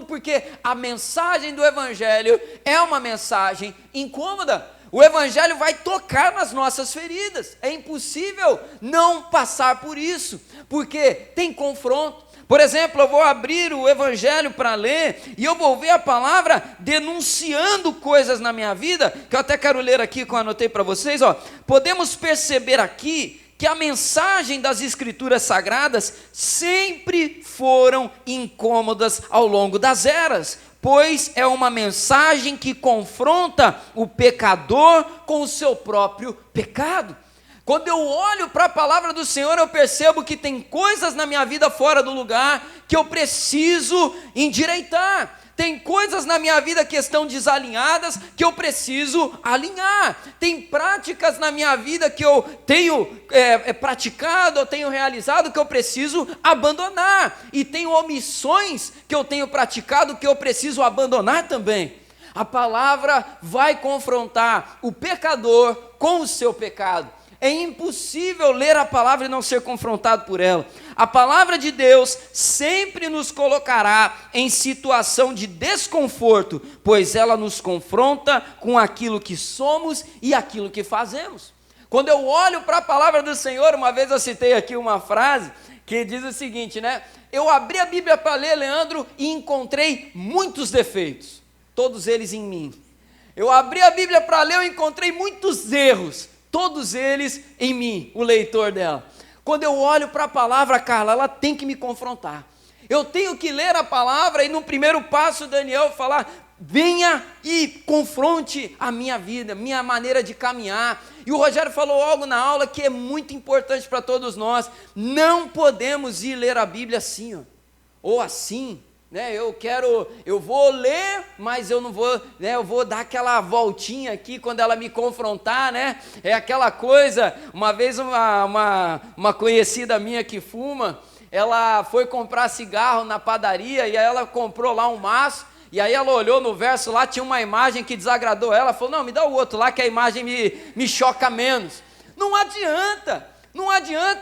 porque a mensagem do Evangelho é uma mensagem incômoda. O Evangelho vai tocar nas nossas feridas. É impossível não passar por isso, porque tem confronto. Por exemplo, eu vou abrir o Evangelho para ler e eu vou ver a palavra denunciando coisas na minha vida, que eu até quero ler aqui, que eu anotei para vocês. Podemos perceber aqui que a mensagem das Escrituras Sagradas sempre foram incômodas ao longo das eras, pois é uma mensagem que confronta o pecador com o seu próprio pecado. Quando eu olho para a palavra do Senhor, eu percebo que tem coisas na minha vida fora do lugar que eu preciso endireitar. Tem coisas na minha vida que estão desalinhadas que eu preciso alinhar. Tem práticas na minha vida que eu tenho praticado, eu tenho realizado que eu preciso abandonar. E tem omissões que eu tenho praticado que eu preciso abandonar também. A palavra vai confrontar o pecador com o seu pecado. É impossível ler a palavra e não ser confrontado por ela. A palavra de Deus sempre nos colocará em situação de desconforto, pois ela nos confronta com aquilo que somos e aquilo que fazemos. Quando eu olho para a palavra do Senhor, uma vez eu citei aqui uma frase que diz o seguinte, né? Eu abri a Bíblia para ler, Leandro, e encontrei muitos defeitos, todos eles em mim. Eu abri a Bíblia para ler, eu encontrei muitos erros, todos eles em mim, o leitor dela. Quando eu olho para a palavra, Carla, ela tem que me confrontar. Eu tenho que ler a palavra e no primeiro passo Daniel falar: venha e confronte a minha vida, minha maneira de caminhar. E o Rogério falou algo na aula que é muito importante para todos nós. Não podemos ir ler a Bíblia assim, ou assim. Né, eu vou ler, mas eu não vou, né, eu vou dar aquela voltinha aqui quando ela me confrontar, né? É aquela coisa. Uma vez uma conhecida minha que fuma, ela foi comprar cigarro na padaria e aí ela comprou lá um maço. E aí ela olhou no verso lá, tinha uma imagem que desagradou ela, falou: não, me dá o outro lá que a imagem me choca menos. Não adianta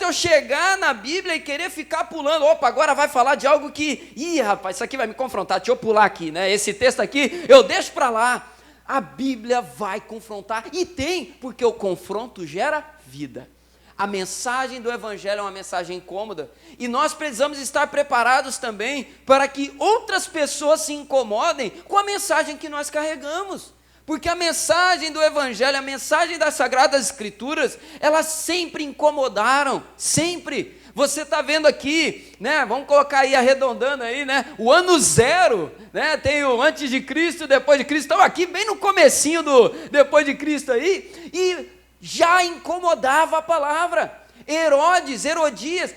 eu chegar na Bíblia e querer ficar pulando. Opa, agora vai falar de algo que... Ih, rapaz, isso aqui vai me confrontar, deixa eu pular aqui, né? Esse texto aqui, eu deixo para lá. A Bíblia vai confrontar, e tem, porque o confronto gera vida. A mensagem do Evangelho é uma mensagem incômoda, e nós precisamos estar preparados também para que outras pessoas se incomodem com a mensagem que nós carregamos. Porque a mensagem do Evangelho, a mensagem das Sagradas Escrituras, elas sempre incomodaram, sempre. Você está vendo aqui, né? Vamos colocar aí, arredondando aí, né? O ano zero, né? Tem o antes de Cristo, depois de Cristo. Estão aqui bem no comecinho do depois de Cristo aí, e já incomodava a palavra. Herodias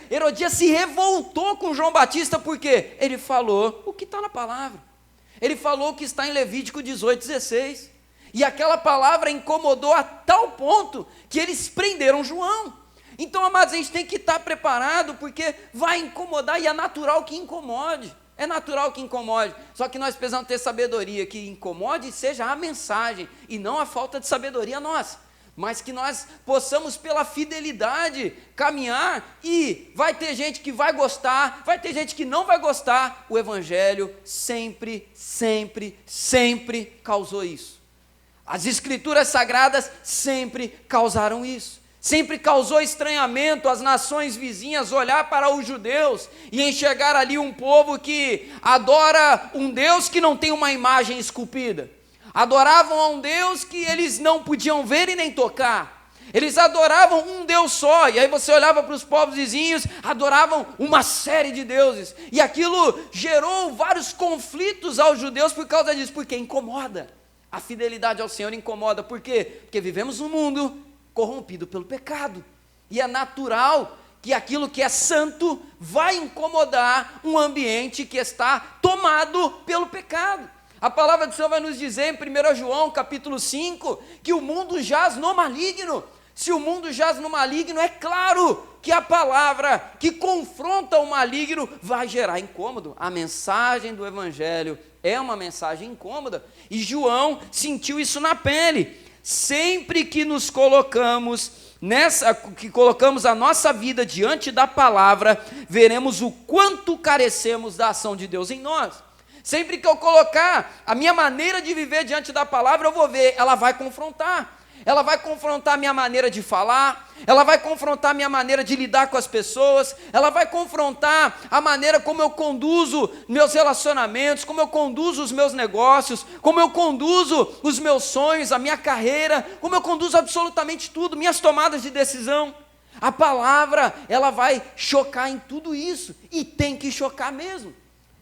se revoltou com João Batista, porque ele falou o o que está na palavra. Ele falou o que está em Levítico 18:16. E aquela palavra incomodou a tal ponto que eles prenderam João. Então, amados, a gente tem que estar preparado, porque vai incomodar, e é natural que incomode. É natural que incomode. Só que nós precisamos ter sabedoria, que incomode seja a mensagem, e não a falta de sabedoria nossa. Mas que nós possamos, pela fidelidade, caminhar, e vai ter gente que vai gostar, vai ter gente que não vai gostar. O Evangelho sempre, sempre, sempre causou isso. As Escrituras Sagradas sempre causaram isso. Sempre causou estranhamento às nações vizinhas olhar para os judeus e enxergar ali um povo que adora um Deus que não tem uma imagem esculpida. Adoravam a um Deus que eles não podiam ver e nem tocar. Eles adoravam um Deus só, e aí você olhava para os povos vizinhos, adoravam uma série de deuses, e aquilo gerou vários conflitos aos judeus por causa disso, porque incomoda. A fidelidade ao Senhor incomoda, por quê? Porque vivemos num mundo corrompido pelo pecado, e é natural que aquilo que é santo vai incomodar um ambiente que está tomado pelo pecado. A palavra do Senhor vai nos dizer em 1 João capítulo 5, que o mundo jaz no maligno. Se o mundo jaz no maligno, é claro que a palavra que confronta o maligno vai gerar incômodo. A mensagem do Evangelho é uma mensagem incômoda, e João sentiu isso na pele. Sempre que nos colocamos que colocamos a nossa vida diante da palavra, veremos o quanto carecemos da ação de Deus em nós. Sempre que eu colocar a minha maneira de viver diante da palavra, eu vou ver, ela vai confrontar. Ela vai confrontar a minha maneira de falar, ela vai confrontar a minha maneira de lidar com as pessoas, ela vai confrontar a maneira como eu conduzo meus relacionamentos, como eu conduzo os meus negócios, como eu conduzo os meus sonhos, a minha carreira, como eu conduzo absolutamente tudo, minhas tomadas de decisão. A palavra, ela vai chocar em tudo isso, e tem que chocar mesmo.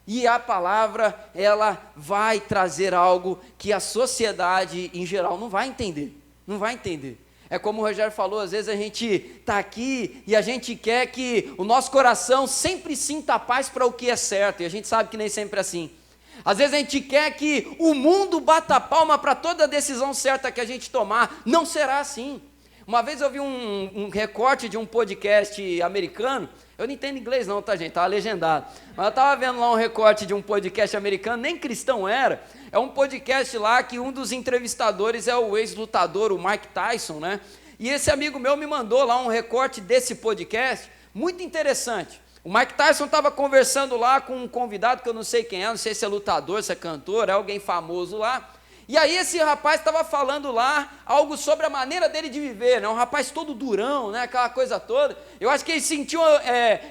E a palavra, ela vai trazer algo que a sociedade em geral não vai entender. Não vai entender. É como o Rogério falou, às vezes a gente está aqui e a gente quer que o nosso coração sempre sinta paz para o que é certo, e a gente sabe que nem sempre é assim. Às vezes a gente quer que o mundo bata palma para toda a decisão certa que a gente tomar. Não será assim. Uma vez eu vi um recorte de um podcast americano. Eu não entendo inglês não, tá, gente? Estava legendado. Mas eu estava vendo lá um recorte de um podcast americano, nem cristão era. É um podcast lá que um dos entrevistadores é o ex-lutador, o Mike Tyson, né? E esse amigo meu me mandou lá um recorte desse podcast, muito interessante. O Mike Tyson estava conversando lá com um convidado que eu não sei quem é, não sei se é lutador, se é cantor, é alguém famoso lá. E aí esse rapaz estava falando lá algo sobre a maneira dele de viver, né? Um rapaz todo durão, né? Aquela coisa toda. Eu acho que ele se sentiu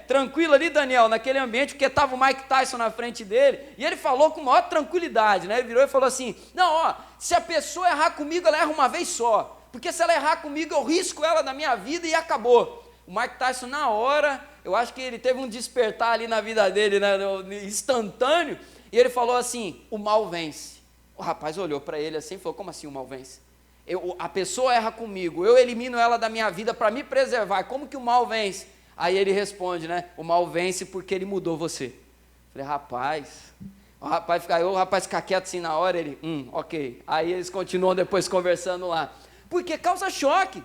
tranquilo ali, Daniel, naquele ambiente, porque estava o Mike Tyson na frente dele, e ele falou com maior tranquilidade, né? Ele virou e falou assim, não, ó, se a pessoa errar comigo, ela erra uma vez só, porque se ela errar comigo, eu risco ela da minha vida e acabou. O Mike Tyson, na hora, eu acho que ele teve um despertar ali na vida dele, né? Instantâneo, e ele falou assim, o mal vence. O rapaz olhou para ele assim e falou, como assim o mal vence? A pessoa erra comigo, eu elimino ela da minha vida para me preservar, como que o mal vence? Aí ele responde, né, o mal vence porque ele mudou você. Falei, o rapaz fica quieto assim na hora, ele, ok. Aí eles continuam depois conversando lá, porque causa choque,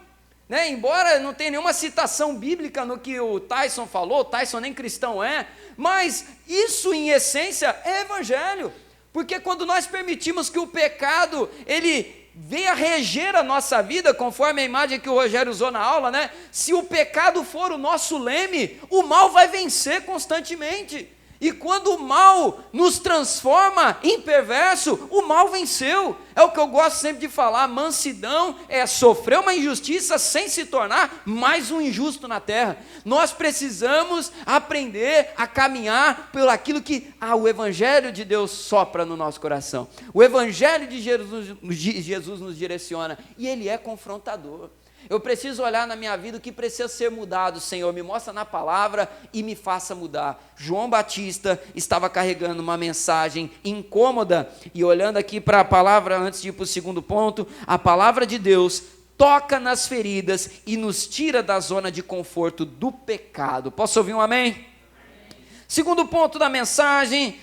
né? Embora não tenha nenhuma citação bíblica no que o Tyson falou, o Tyson nem cristão é, mas isso em essência é evangelho. Porque quando nós permitimos que o pecado, ele venha reger a nossa vida, conforme a imagem que o Rogério usou na aula, né? Se o pecado for o nosso leme, o mal vai vencer constantemente. E quando o mal nos transforma em perverso, o mal venceu. É o que eu gosto sempre de falar, mansidão é sofrer uma injustiça sem se tornar mais um injusto na terra. Nós precisamos aprender a caminhar por aquilo que o Evangelho de Deus sopra no nosso coração. O Evangelho de Jesus nos direciona, e ele é confrontador. Eu preciso olhar na minha vida o que precisa ser mudado, Senhor, me mostra na palavra e me faça mudar. João Batista estava carregando uma mensagem incômoda, e olhando aqui para a palavra, antes de ir para o segundo ponto, a palavra de Deus toca nas feridas e nos tira da zona de conforto do pecado. Posso ouvir um amém? Segundo ponto da mensagem,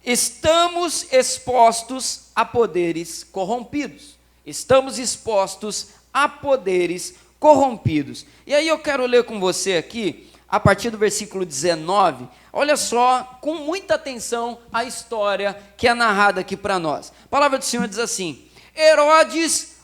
estamos expostos a poderes corrompidos. Estamos expostos a poderes corrompidos. E aí eu quero ler com você aqui, a partir do versículo 19, olha só, com muita atenção, a história que é narrada aqui para nós. A palavra do Senhor diz assim: Herodias,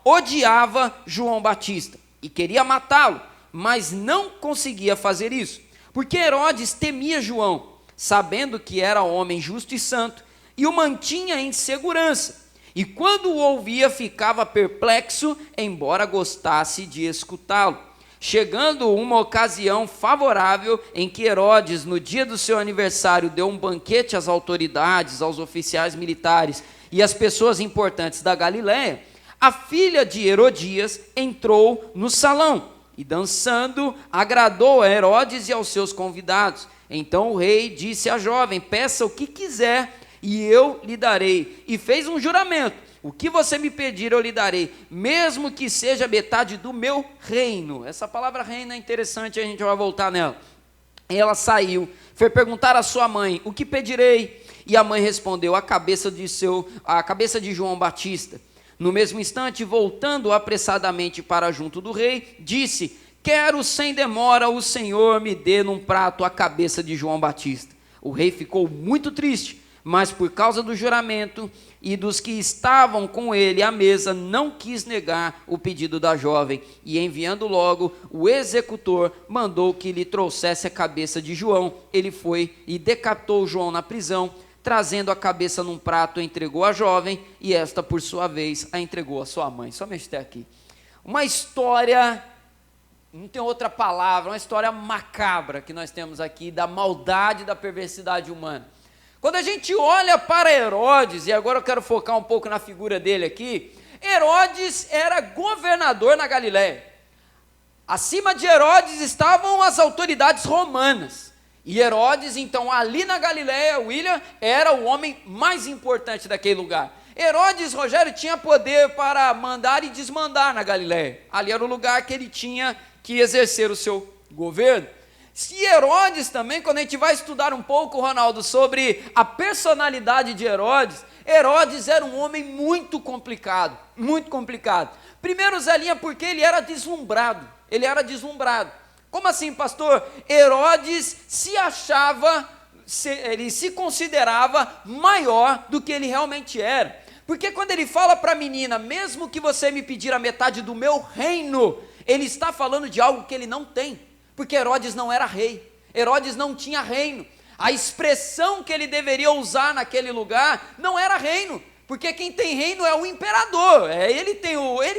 odiava João Batista e queria matá-lo, mas não conseguia fazer isso, porque Herodes temia João, sabendo que era homem justo e santo, e o mantinha em segurança. E quando o ouvia, ficava perplexo, embora gostasse de escutá-lo. Chegando uma ocasião favorável em que Herodes, no dia do seu aniversário, deu um banquete às autoridades, aos oficiais militares e às pessoas importantes da Galiléia, a filha de Herodias entrou no salão e, dançando, agradou a Herodes e aos seus convidados. Então o rei disse à jovem: peça o que quiser e eu lhe darei. E fez um juramento: o que você me pedir eu lhe darei, mesmo que seja metade do meu reino. Essa palavra reino é interessante, a gente vai voltar nela. Ela saiu, foi perguntar à sua mãe: o que pedirei? E a mãe respondeu: a cabeça de João Batista. No mesmo instante, voltando apressadamente para junto do rei, disse: quero sem demora o Senhor me dê num prato a cabeça de João Batista. O rei ficou muito triste, mas por causa do juramento e dos que estavam com ele à mesa, não quis negar o pedido da jovem, e enviando logo o executor, mandou que lhe trouxesse a cabeça de João. Ele foi e decapitou João na prisão, trazendo a cabeça num prato, entregou à jovem, e esta, por sua vez, a entregou à sua mãe. Só mexer aqui. Uma história, não tem outra palavra, uma história macabra que nós temos aqui, da maldade e da perversidade humana. Quando a gente olha para Herodes, e agora eu quero focar um pouco na figura dele aqui, Herodes era governador na Galiléia. Acima de Herodes estavam as autoridades romanas. E Herodes, então, ali na Galiléia, William, era o homem mais importante daquele lugar. Herodes, Rogério, tinha poder para mandar e desmandar na Galiléia. Ali era o lugar que ele tinha que exercer o seu governo. Se Herodes também, quando a gente vai estudar um pouco, Ronaldo, sobre a personalidade de Herodes, Herodes era um homem muito complicado, muito complicado. Primeiro, Zelinha, porque ele era deslumbrado. Como assim, pastor? Herodes se achava, ele se considerava maior do que ele realmente era. Porque quando ele fala para a menina: mesmo que você me pedir a metade do meu reino, ele está falando de algo que ele não tem. Porque Herodes não era rei, Herodes não tinha reino. A expressão que ele deveria usar naquele lugar não era reino, porque quem tem reino é o imperador, ele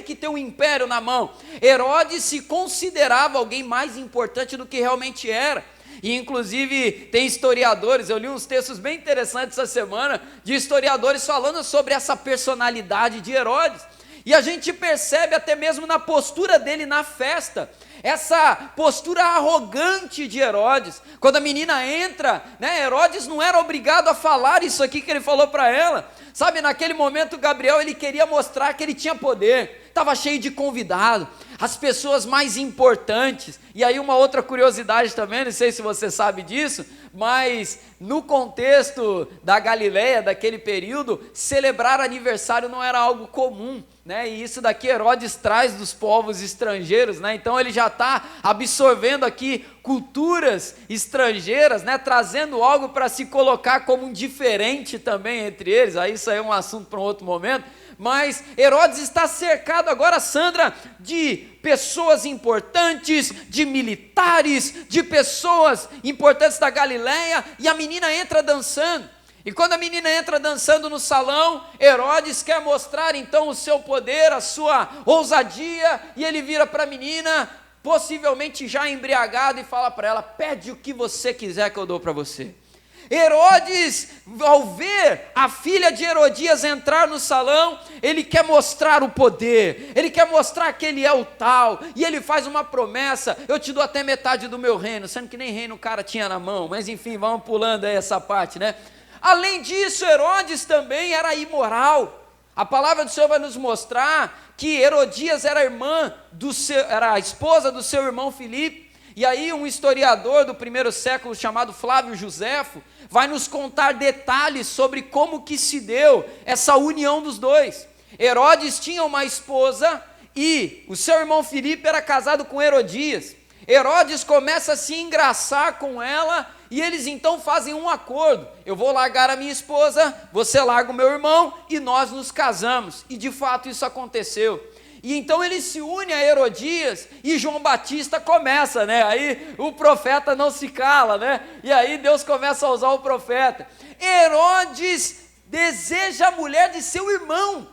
que tem o império na mão. Herodes se considerava alguém mais importante do que realmente era. E inclusive tem historiadores, eu li uns textos bem interessantes essa semana, de historiadores falando sobre essa personalidade de Herodes. E a gente percebe até mesmo na postura dele na festa, essa postura arrogante de Herodes. Quando a menina entra, Herodes não era obrigado a falar isso aqui que ele falou para ela. Sabe, naquele momento Gabriel, ele queria mostrar que ele tinha poder, estava cheio de convidado, as pessoas mais importantes. E aí uma outra curiosidade também, não sei se você sabe disso, mas no contexto da Galiléia, daquele período, celebrar aniversário não era algo comum, e isso daqui Herodes traz dos povos estrangeiros, então ele já está absorvendo aqui culturas estrangeiras, trazendo algo para se colocar como um diferente também entre eles. Aí isso aí é um assunto para um outro momento. Mas Herodes está cercado agora, Sandra, de pessoas importantes, de militares, de pessoas importantes da Galiléia, e a menina entra dançando. E quando a menina entra dançando no salão, Herodes quer mostrar então o seu poder, a sua ousadia, e ele vira para a menina, possivelmente já embriagado, e fala para ela: pede o que você quiser que eu dou para você. Herodes, ao ver a filha de Herodias entrar no salão, ele quer mostrar o poder, ele quer mostrar que ele é o tal, e ele faz uma promessa: eu te dou até metade do meu reino, sendo que nem reino o cara tinha na mão, mas enfim, vamos pulando aí essa parte, Além disso, Herodes também era imoral. A palavra do Senhor vai nos mostrar que Herodias era a esposa do seu irmão Filipe, E aí um historiador do primeiro século chamado Flávio Josefo vai nos contar detalhes sobre como que se deu essa união dos dois. Herodes tinha uma esposa e o seu irmão Filipe era casado com Herodias. Herodes começa a se engraçar com ela e eles então fazem um acordo: eu vou largar a minha esposa, você larga o meu irmão e nós nos casamos. E de fato isso aconteceu. E então ele se une a Herodias e João Batista começa, né? Aí o profeta não se cala, né? E aí Deus começa a usar o profeta. Herodes deseja a mulher de seu irmão.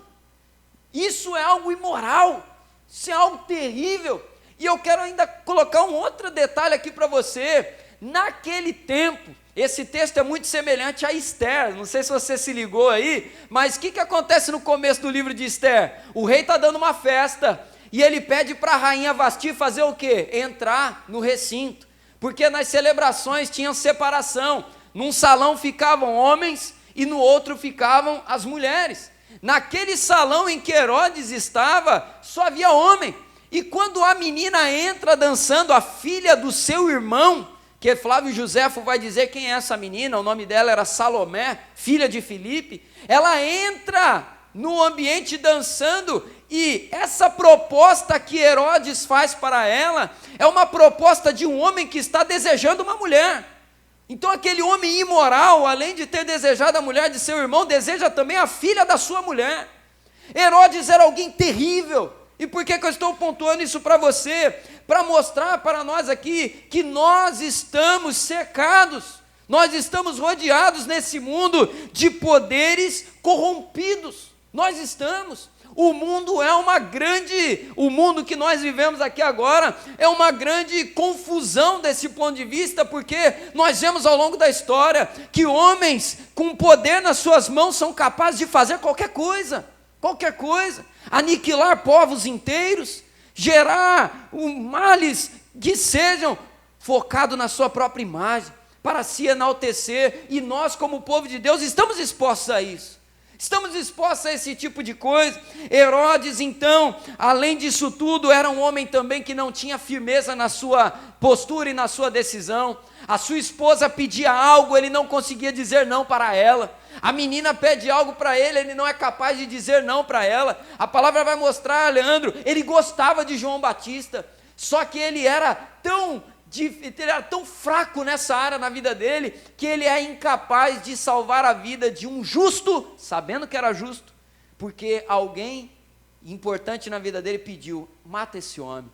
Isso é algo imoral, isso é algo terrível. E eu quero ainda colocar um outro detalhe aqui para você. Naquele tempo, esse texto é muito semelhante a Esther, não sei se você se ligou aí, mas o que acontece no começo do livro de Esther? O rei está dando uma festa, e ele pede para a rainha Vasti fazer o quê? Entrar no recinto, porque nas celebrações tinham separação, num salão ficavam homens, e no outro ficavam as mulheres. Naquele salão em que Herodes estava, só havia homem, e quando a menina entra dançando, a filha do seu irmão, que Flávio Josefo vai dizer quem é essa menina, o nome dela era Salomé, filha de Filipe, ela entra no ambiente dançando, e essa proposta que Herodes faz para ela, é uma proposta de um homem que está desejando uma mulher. Então aquele homem imoral, além de ter desejado a mulher de seu irmão, deseja também a filha da sua mulher. Herodes era alguém terrível. E por que eu estou pontuando isso para você? Para mostrar para nós aqui que nós estamos cercados, nós estamos rodeados nesse mundo de poderes corrompidos. Nós estamos. O mundo o mundo que nós vivemos aqui agora é uma grande confusão desse ponto de vista, porque nós vemos ao longo da história que homens com poder nas suas mãos são capazes de fazer qualquer coisa, aniquilar povos inteiros, gerar males que sejam focados na sua própria imagem, para se enaltecer, e nós como povo de Deus estamos expostos a isso. Estamos expostos a esse tipo de coisa. Herodes, então, além disso tudo, era um homem também que não tinha firmeza na sua postura e na sua decisão. A sua esposa pedia algo, ele não conseguia dizer não para ela. A menina pede algo para ele não é capaz de dizer não para ela. A palavra vai mostrar, Leandro, ele gostava de João Batista, só que ele era tão fraco nessa área na vida dele, que ele é incapaz de salvar a vida de um justo, sabendo que era justo, porque alguém importante na vida dele pediu: mata esse homem.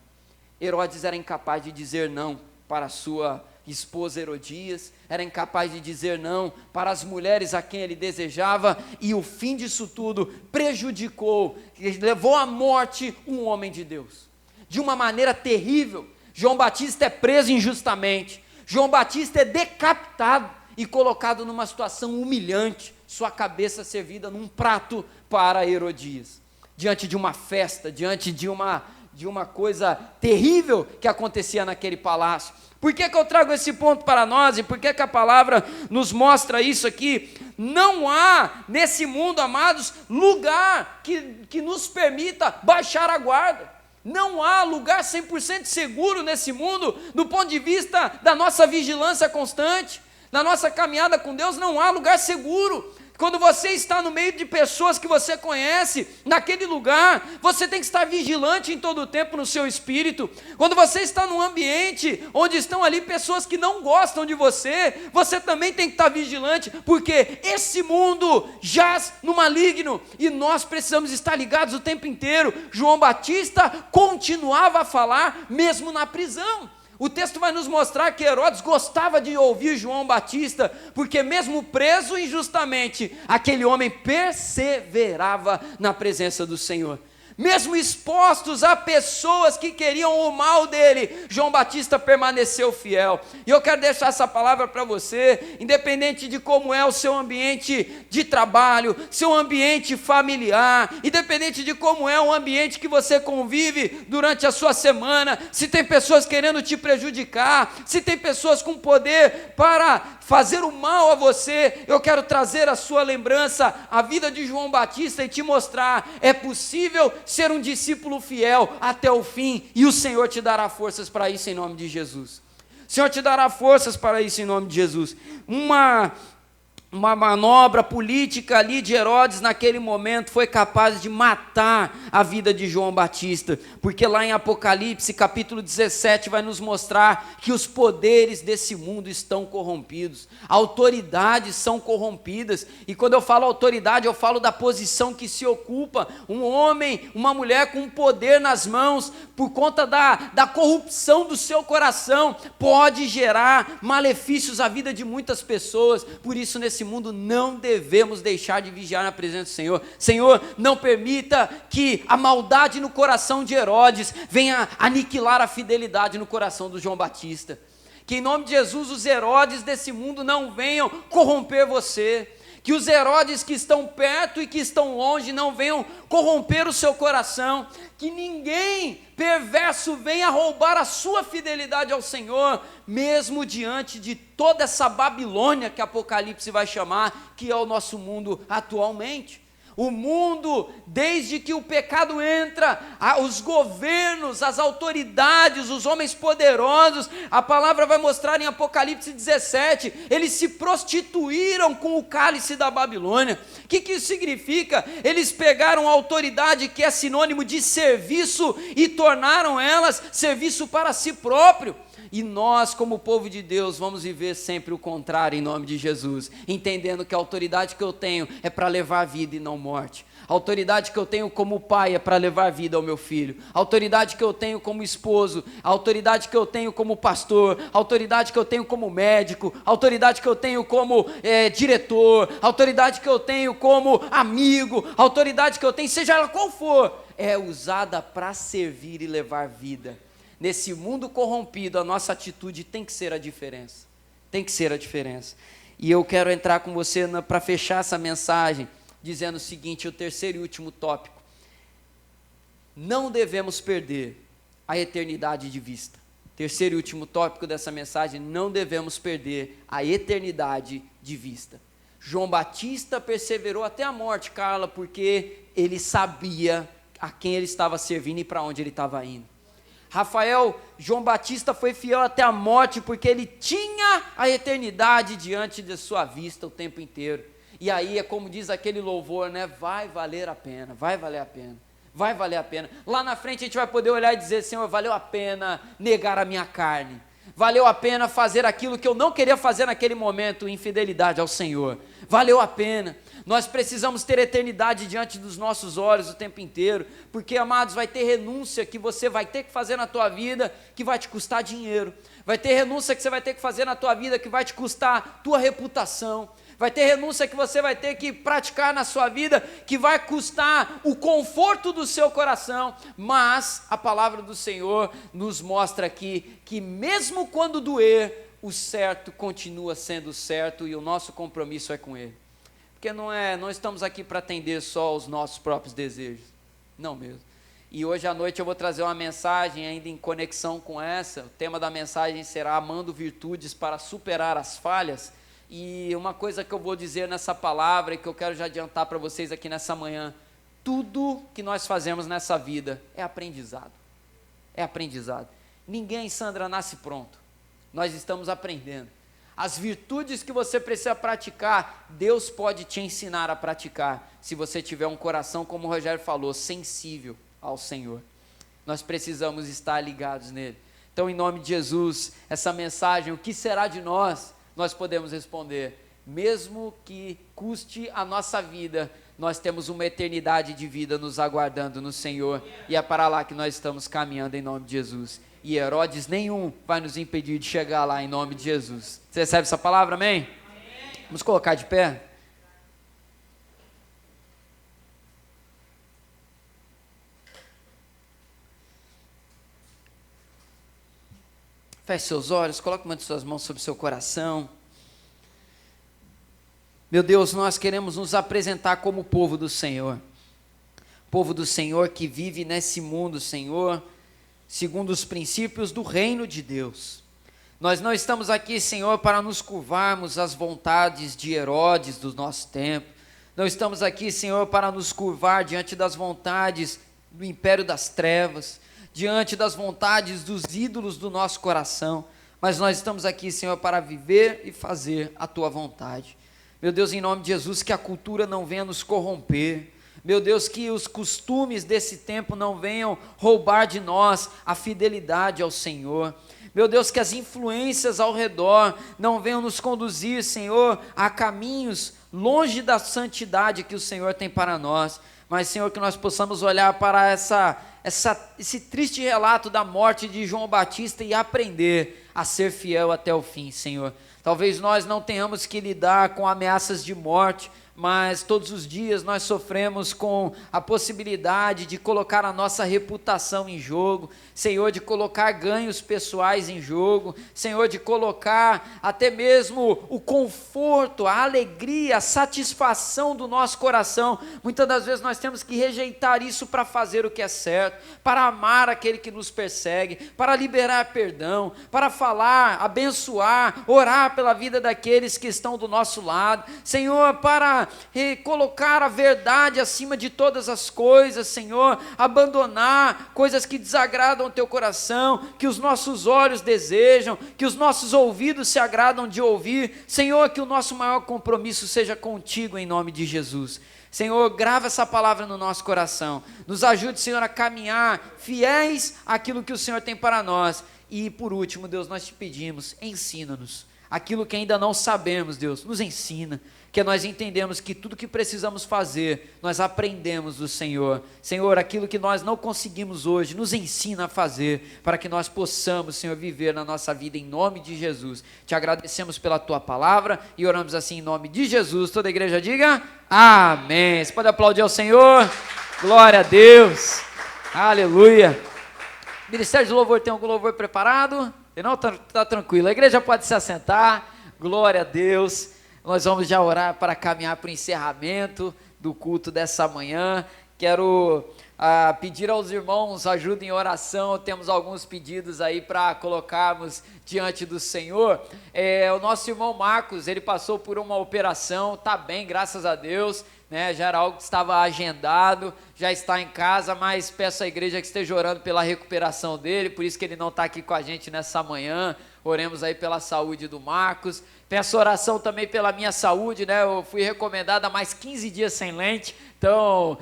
Herodes era incapaz de dizer não para sua esposa Herodias, era incapaz de dizer não para as mulheres a quem ele desejava, e o fim disso tudo prejudicou, levou à morte um homem de Deus, de uma maneira terrível. João Batista é preso injustamente, João Batista é decapitado e colocado numa situação humilhante, sua cabeça servida num prato para Herodias, diante de uma festa, diante de uma coisa terrível que acontecia naquele palácio. Por que eu trago esse ponto para nós, e por que a palavra nos mostra isso aqui? Não há nesse mundo, amados, lugar que nos permita baixar a guarda. Não há lugar 100% seguro nesse mundo, do ponto de vista da nossa vigilância constante, na nossa caminhada com Deus. Não há lugar seguro. Quando você está no meio de pessoas que você conhece, naquele lugar, você tem que estar vigilante em todo o tempo no seu espírito. Quando você está num ambiente onde estão ali pessoas que não gostam de você, você também tem que estar vigilante, porque esse mundo jaz no maligno, e nós precisamos estar ligados o tempo inteiro. João Batista continuava a falar mesmo na prisão. O texto vai nos mostrar que Herodes gostava de ouvir João Batista, porque mesmo preso injustamente, aquele homem perseverava na presença do Senhor. Mesmo expostos a pessoas que queriam o mal dele, João Batista permaneceu fiel. E eu quero deixar essa palavra para você, independente de como é o seu ambiente de trabalho, seu ambiente familiar, independente de como é o ambiente que você convive durante a sua semana, se tem pessoas querendo te prejudicar, se tem pessoas com poder para fazer o mal a você, eu quero trazer à sua lembrança a vida de João Batista e te mostrar: é possível ser um discípulo fiel até o fim, e o Senhor te dará forças para isso em nome de Jesus. O Senhor te dará forças para isso em nome de Jesus. Uma manobra política ali de Herodes naquele momento foi capaz de matar a vida de João Batista, porque lá em Apocalipse capítulo 17 vai nos mostrar que os poderes desse mundo estão corrompidos, autoridades são corrompidas, e quando eu falo autoridade eu falo da posição que se ocupa um homem, uma mulher com poder nas mãos, por conta da corrupção do seu coração, pode gerar malefícios à vida de muitas pessoas. Por isso nesse mundo não devemos deixar de vigiar na presença do Senhor. Senhor, não permita que a maldade no coração de Herodes venha aniquilar a fidelidade no coração do João Batista. Que em nome de Jesus os Herodes desse mundo não venham corromper você. Que os Herodes que estão perto e que estão longe não venham corromper o seu coração. Que ninguém perverso venha roubar a sua fidelidade ao Senhor, mesmo diante de toda essa Babilônia que Apocalipse vai chamar, que é o nosso mundo atualmente. O mundo, desde que o pecado entra, os governos, as autoridades, os homens poderosos, a palavra vai mostrar em Apocalipse 17, eles se prostituíram com o cálice da Babilônia. O que isso significa? Eles pegaram a autoridade, que é sinônimo de serviço, e tornaram elas serviço para si próprio. E nós, como povo de Deus, vamos viver sempre o contrário em nome de Jesus, entendendo que a autoridade que eu tenho é para levar vida e não morte. A autoridade que eu tenho como pai é para levar vida ao meu filho. A autoridade que eu tenho como esposo, a autoridade que eu tenho como pastor, a autoridade que eu tenho como médico, a autoridade que eu tenho como diretor, a autoridade que eu tenho como amigo, a autoridade que eu tenho, seja ela qual for, é usada para servir e levar vida. Nesse mundo corrompido, a nossa atitude tem que ser a diferença. Tem que ser a diferença. E eu quero entrar com você para fechar essa mensagem, dizendo o seguinte, o terceiro e último tópico. Não devemos perder a eternidade de vista. Terceiro e último tópico dessa mensagem, não devemos perder a eternidade de vista. João Batista perseverou até a morte, Carla, porque ele sabia a quem ele estava servindo e para onde ele estava indo. João Batista foi fiel até a morte porque ele tinha a eternidade diante de sua vista o tempo inteiro. E aí é como diz aquele louvor, né? Vai valer a pena, vai valer a pena, vai valer a pena. Lá na frente a gente vai poder olhar e dizer, Senhor, valeu a pena negar a minha carne. Valeu a pena fazer aquilo que eu não queria fazer naquele momento, infidelidade ao Senhor. Valeu a pena. Nós precisamos ter eternidade diante dos nossos olhos o tempo inteiro, porque, amados, vai ter renúncia que você vai ter que fazer na tua vida, que vai te custar dinheiro. Vai ter renúncia que você vai ter que fazer na tua vida, que vai te custar tua reputação. Vai ter renúncia que você vai ter que praticar na sua vida, que vai custar o conforto do seu coração. Mas a palavra do Senhor nos mostra aqui que mesmo quando doer, o certo continua sendo certo e o nosso compromisso é com Ele. Porque não estamos aqui para atender só os nossos próprios desejos, não mesmo. E hoje à noite eu vou trazer uma mensagem ainda em conexão com essa. O tema da mensagem será amando virtudes para superar as falhas. E uma coisa que eu vou dizer nessa palavra e que eu quero já adiantar para vocês aqui nessa manhã, tudo que nós fazemos nessa vida é aprendizado. É aprendizado. Ninguém, Sandra, nasce pronto. Nós estamos aprendendo. As virtudes que você precisa praticar, Deus pode te ensinar a praticar, se você tiver um coração, como o Rogério falou, sensível ao Senhor. Nós precisamos estar ligados nele. Então, em nome de Jesus, essa mensagem, o que será de nós? Nós podemos responder, mesmo que custe a nossa vida, nós temos uma eternidade de vida nos aguardando no Senhor, e é para lá que nós estamos caminhando em nome de Jesus. E Herodes nenhum vai nos impedir de chegar lá em nome de Jesus. Você recebe essa palavra, amém? Amém. Vamos colocar de pé? Feche seus olhos, coloque uma de suas mãos sobre o seu coração. Meu Deus, nós queremos nos apresentar como povo do Senhor. Povo do Senhor que vive nesse mundo, Senhor, segundo os princípios do reino de Deus. Nós não estamos aqui, Senhor, para nos curvarmos às vontades de Herodes do nosso tempo. Não estamos aqui, Senhor, para nos curvar diante das vontades do império das trevas, diante das vontades dos ídolos do nosso coração, mas nós estamos aqui, Senhor, para viver e fazer a Tua vontade. Meu Deus, em nome de Jesus, que a cultura não venha nos corromper. Meu Deus, que os costumes desse tempo não venham roubar de nós a fidelidade ao Senhor. Meu Deus, que as influências ao redor não venham nos conduzir, Senhor, a caminhos longe da santidade que o Senhor tem para nós. Mas, Senhor, que nós possamos olhar para esse triste relato da morte de João Batista e aprender a ser fiel até o fim, Senhor. Talvez nós não tenhamos que lidar com ameaças de morte, mas todos os dias nós sofremos com a possibilidade de colocar a nossa reputação em jogo, Senhor, de colocar ganhos pessoais em jogo, Senhor, de colocar até mesmo o conforto, a alegria, a satisfação do nosso coração. Muitas das vezes nós temos que rejeitar isso para fazer o que é certo, para amar aquele que nos persegue, para liberar perdão, para falar, abençoar, orar pela vida daqueles que estão do nosso lado, Senhor, para colocar a verdade acima de todas as coisas, Senhor, abandonar coisas que desagradam o teu coração, que os nossos olhos desejam, que os nossos ouvidos se agradam de ouvir, Senhor, que o nosso maior compromisso seja contigo em nome de Jesus. Senhor, grava essa palavra no nosso coração, nos ajude, Senhor, a caminhar fiéis àquilo que o Senhor tem para nós. E por último, Deus, nós te pedimos, ensina-nos aquilo que ainda não sabemos, Deus, nos ensina, que nós entendemos que tudo que precisamos fazer, nós aprendemos do Senhor. Senhor, aquilo que nós não conseguimos hoje, nos ensina a fazer, para que nós possamos, Senhor, viver na nossa vida em nome de Jesus. Te agradecemos pela Tua palavra e oramos assim em nome de Jesus. Toda a igreja diga amém. Você pode aplaudir ao Senhor? Glória a Deus. Aleluia. Ministério de Louvor, tem algum louvor preparado? Não, tá tranquilo. A igreja pode se assentar. Glória a Deus. Nós vamos já orar para caminhar para o encerramento do culto dessa manhã. Quero pedir aos irmãos ajuda em oração. Temos alguns pedidos aí para colocarmos diante do Senhor. O nosso irmão Marcos, ele passou por uma operação, está bem, graças a Deus, né? Já era algo que estava agendado, já está em casa, mas peço à igreja que esteja orando pela recuperação dele, por isso que ele não está aqui com a gente nessa manhã. Oremos aí pela saúde do Marcos. Peço oração também pela minha saúde, né? Eu fui recomendado a mais 15 dias sem lente, então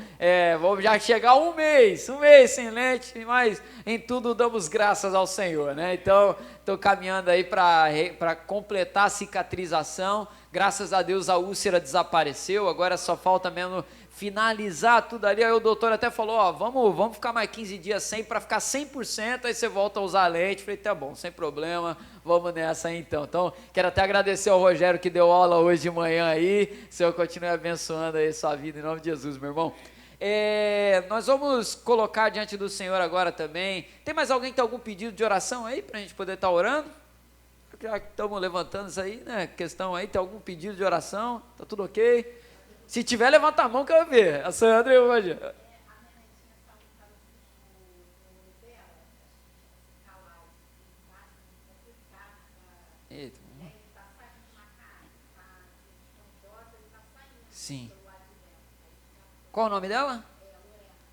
vamos já chegar um mês sem lente, mas em tudo damos graças ao Senhor, né? Então, estou caminhando aí para completar a cicatrização. Graças a Deus a úlcera desapareceu, agora só falta mesmo finalizar tudo ali. Aí o doutor até falou, ó, vamos ficar mais 15 dias sem, para ficar 100%, aí você volta a usar lente. Falei, tá bom, sem problema, vamos nessa aí então. Então, quero até agradecer ao Rogério que deu aula hoje de manhã aí. O Senhor continue abençoando aí sua vida em nome de Jesus, meu irmão. Nós vamos colocar diante do Senhor agora também. Tem mais alguém que tem algum pedido de oração aí, para a gente poder estar orando? Já que estamos levantando isso aí, né, questão aí, tem algum pedido de oração? Tá tudo ok? Se tiver, levanta a mão que eu vou ver. A Sandra e o Rogério. Eita. Sim. Qual o nome dela?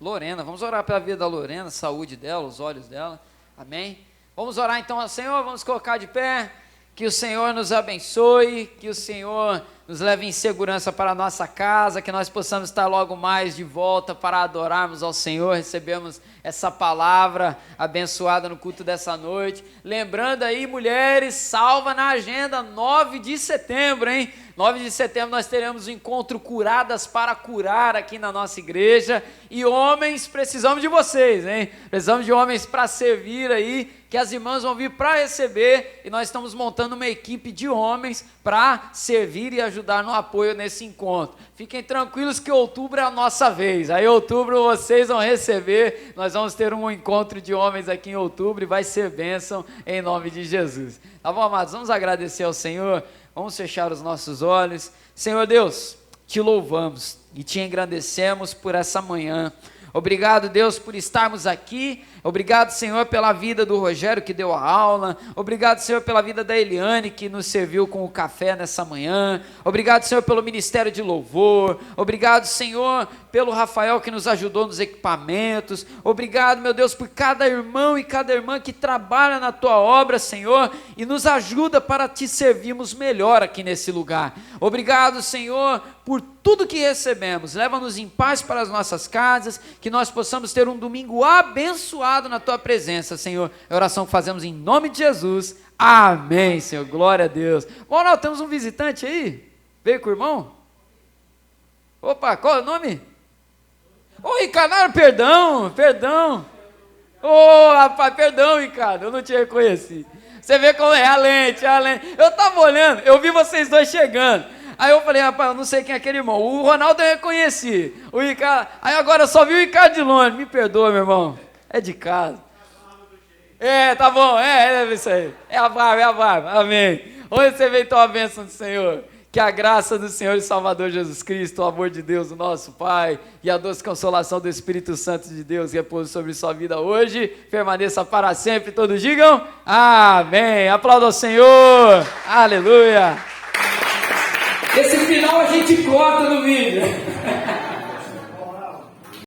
Lorena. Vamos orar pela vida da Lorena, a saúde dela, os olhos dela. Amém? Vamos orar então ao Senhor, vamos colocar de pé. Que o Senhor nos abençoe, que o Senhor nos leve em segurança para a nossa casa, que nós possamos estar logo mais de volta para adorarmos ao Senhor, recebemos essa palavra abençoada no culto dessa noite. Lembrando aí, mulheres, salva na agenda, 9 de setembro, hein? 9 de setembro nós teremos o encontro Curadas para Curar aqui na nossa igreja. E homens, precisamos de vocês, hein? Precisamos de homens para servir aí, que as irmãs vão vir para receber, e nós estamos montando uma equipe de homens para servir e ajudar no apoio nesse encontro. Fiquem tranquilos que outubro é a nossa vez. Aí outubro vocês vão receber, nós vamos ter um encontro de homens aqui em outubro e vai ser bênção em nome de Jesus. Tá bom, amados? Vamos agradecer ao Senhor, vamos fechar os nossos olhos. Senhor Deus, te louvamos e te engrandecemos por essa manhã. Obrigado, Deus, por estarmos aqui Obrigado, Senhor, pela vida do Rogério que deu a aula. Obrigado, Senhor, pela vida da Eliane que nos serviu com o café nessa manhã. Obrigado, Senhor, pelo ministério de louvor. Obrigado, Senhor, pelo Rafael que nos ajudou nos equipamentos. Obrigado, meu Deus, por cada irmão e cada irmã que trabalha na tua obra, Senhor, e nos ajuda para te servirmos melhor aqui nesse lugar. Obrigado, Senhor, por tudo que recebemos. Leva-nos em paz para as nossas casas, que nós possamos ter um domingo abençoado na tua presença, Senhor. É a oração que fazemos em nome de Jesus. Amém, Senhor. Glória a Deus. Bom, nós temos um visitante aí. Veio com o irmão? Opa, qual é o nome? Ô, Ricardo, perdão. Ô, rapaz, perdão, Ricardo, eu não te reconheci. Você vê como é a lente. Eu estava olhando, eu vi vocês dois chegando. Aí eu falei, rapaz, eu não sei quem é aquele irmão. O Ronaldo eu reconheci. O Ricardo. Aí agora eu só vi o Ricardo de longe. Me perdoa, meu irmão. É de casa. Tá bom. É isso aí. É a barba. Amém. Onde você veio, então, a bênção do Senhor? Que a graça do Senhor e Salvador Jesus Cristo, o amor de Deus, o nosso Pai, e a doce consolação do Espírito Santo de Deus repouse sobre sua vida hoje, permaneça para sempre. Todos digam amém. Aplauda ao Senhor. Aleluia. Esse final a gente corta no vídeo.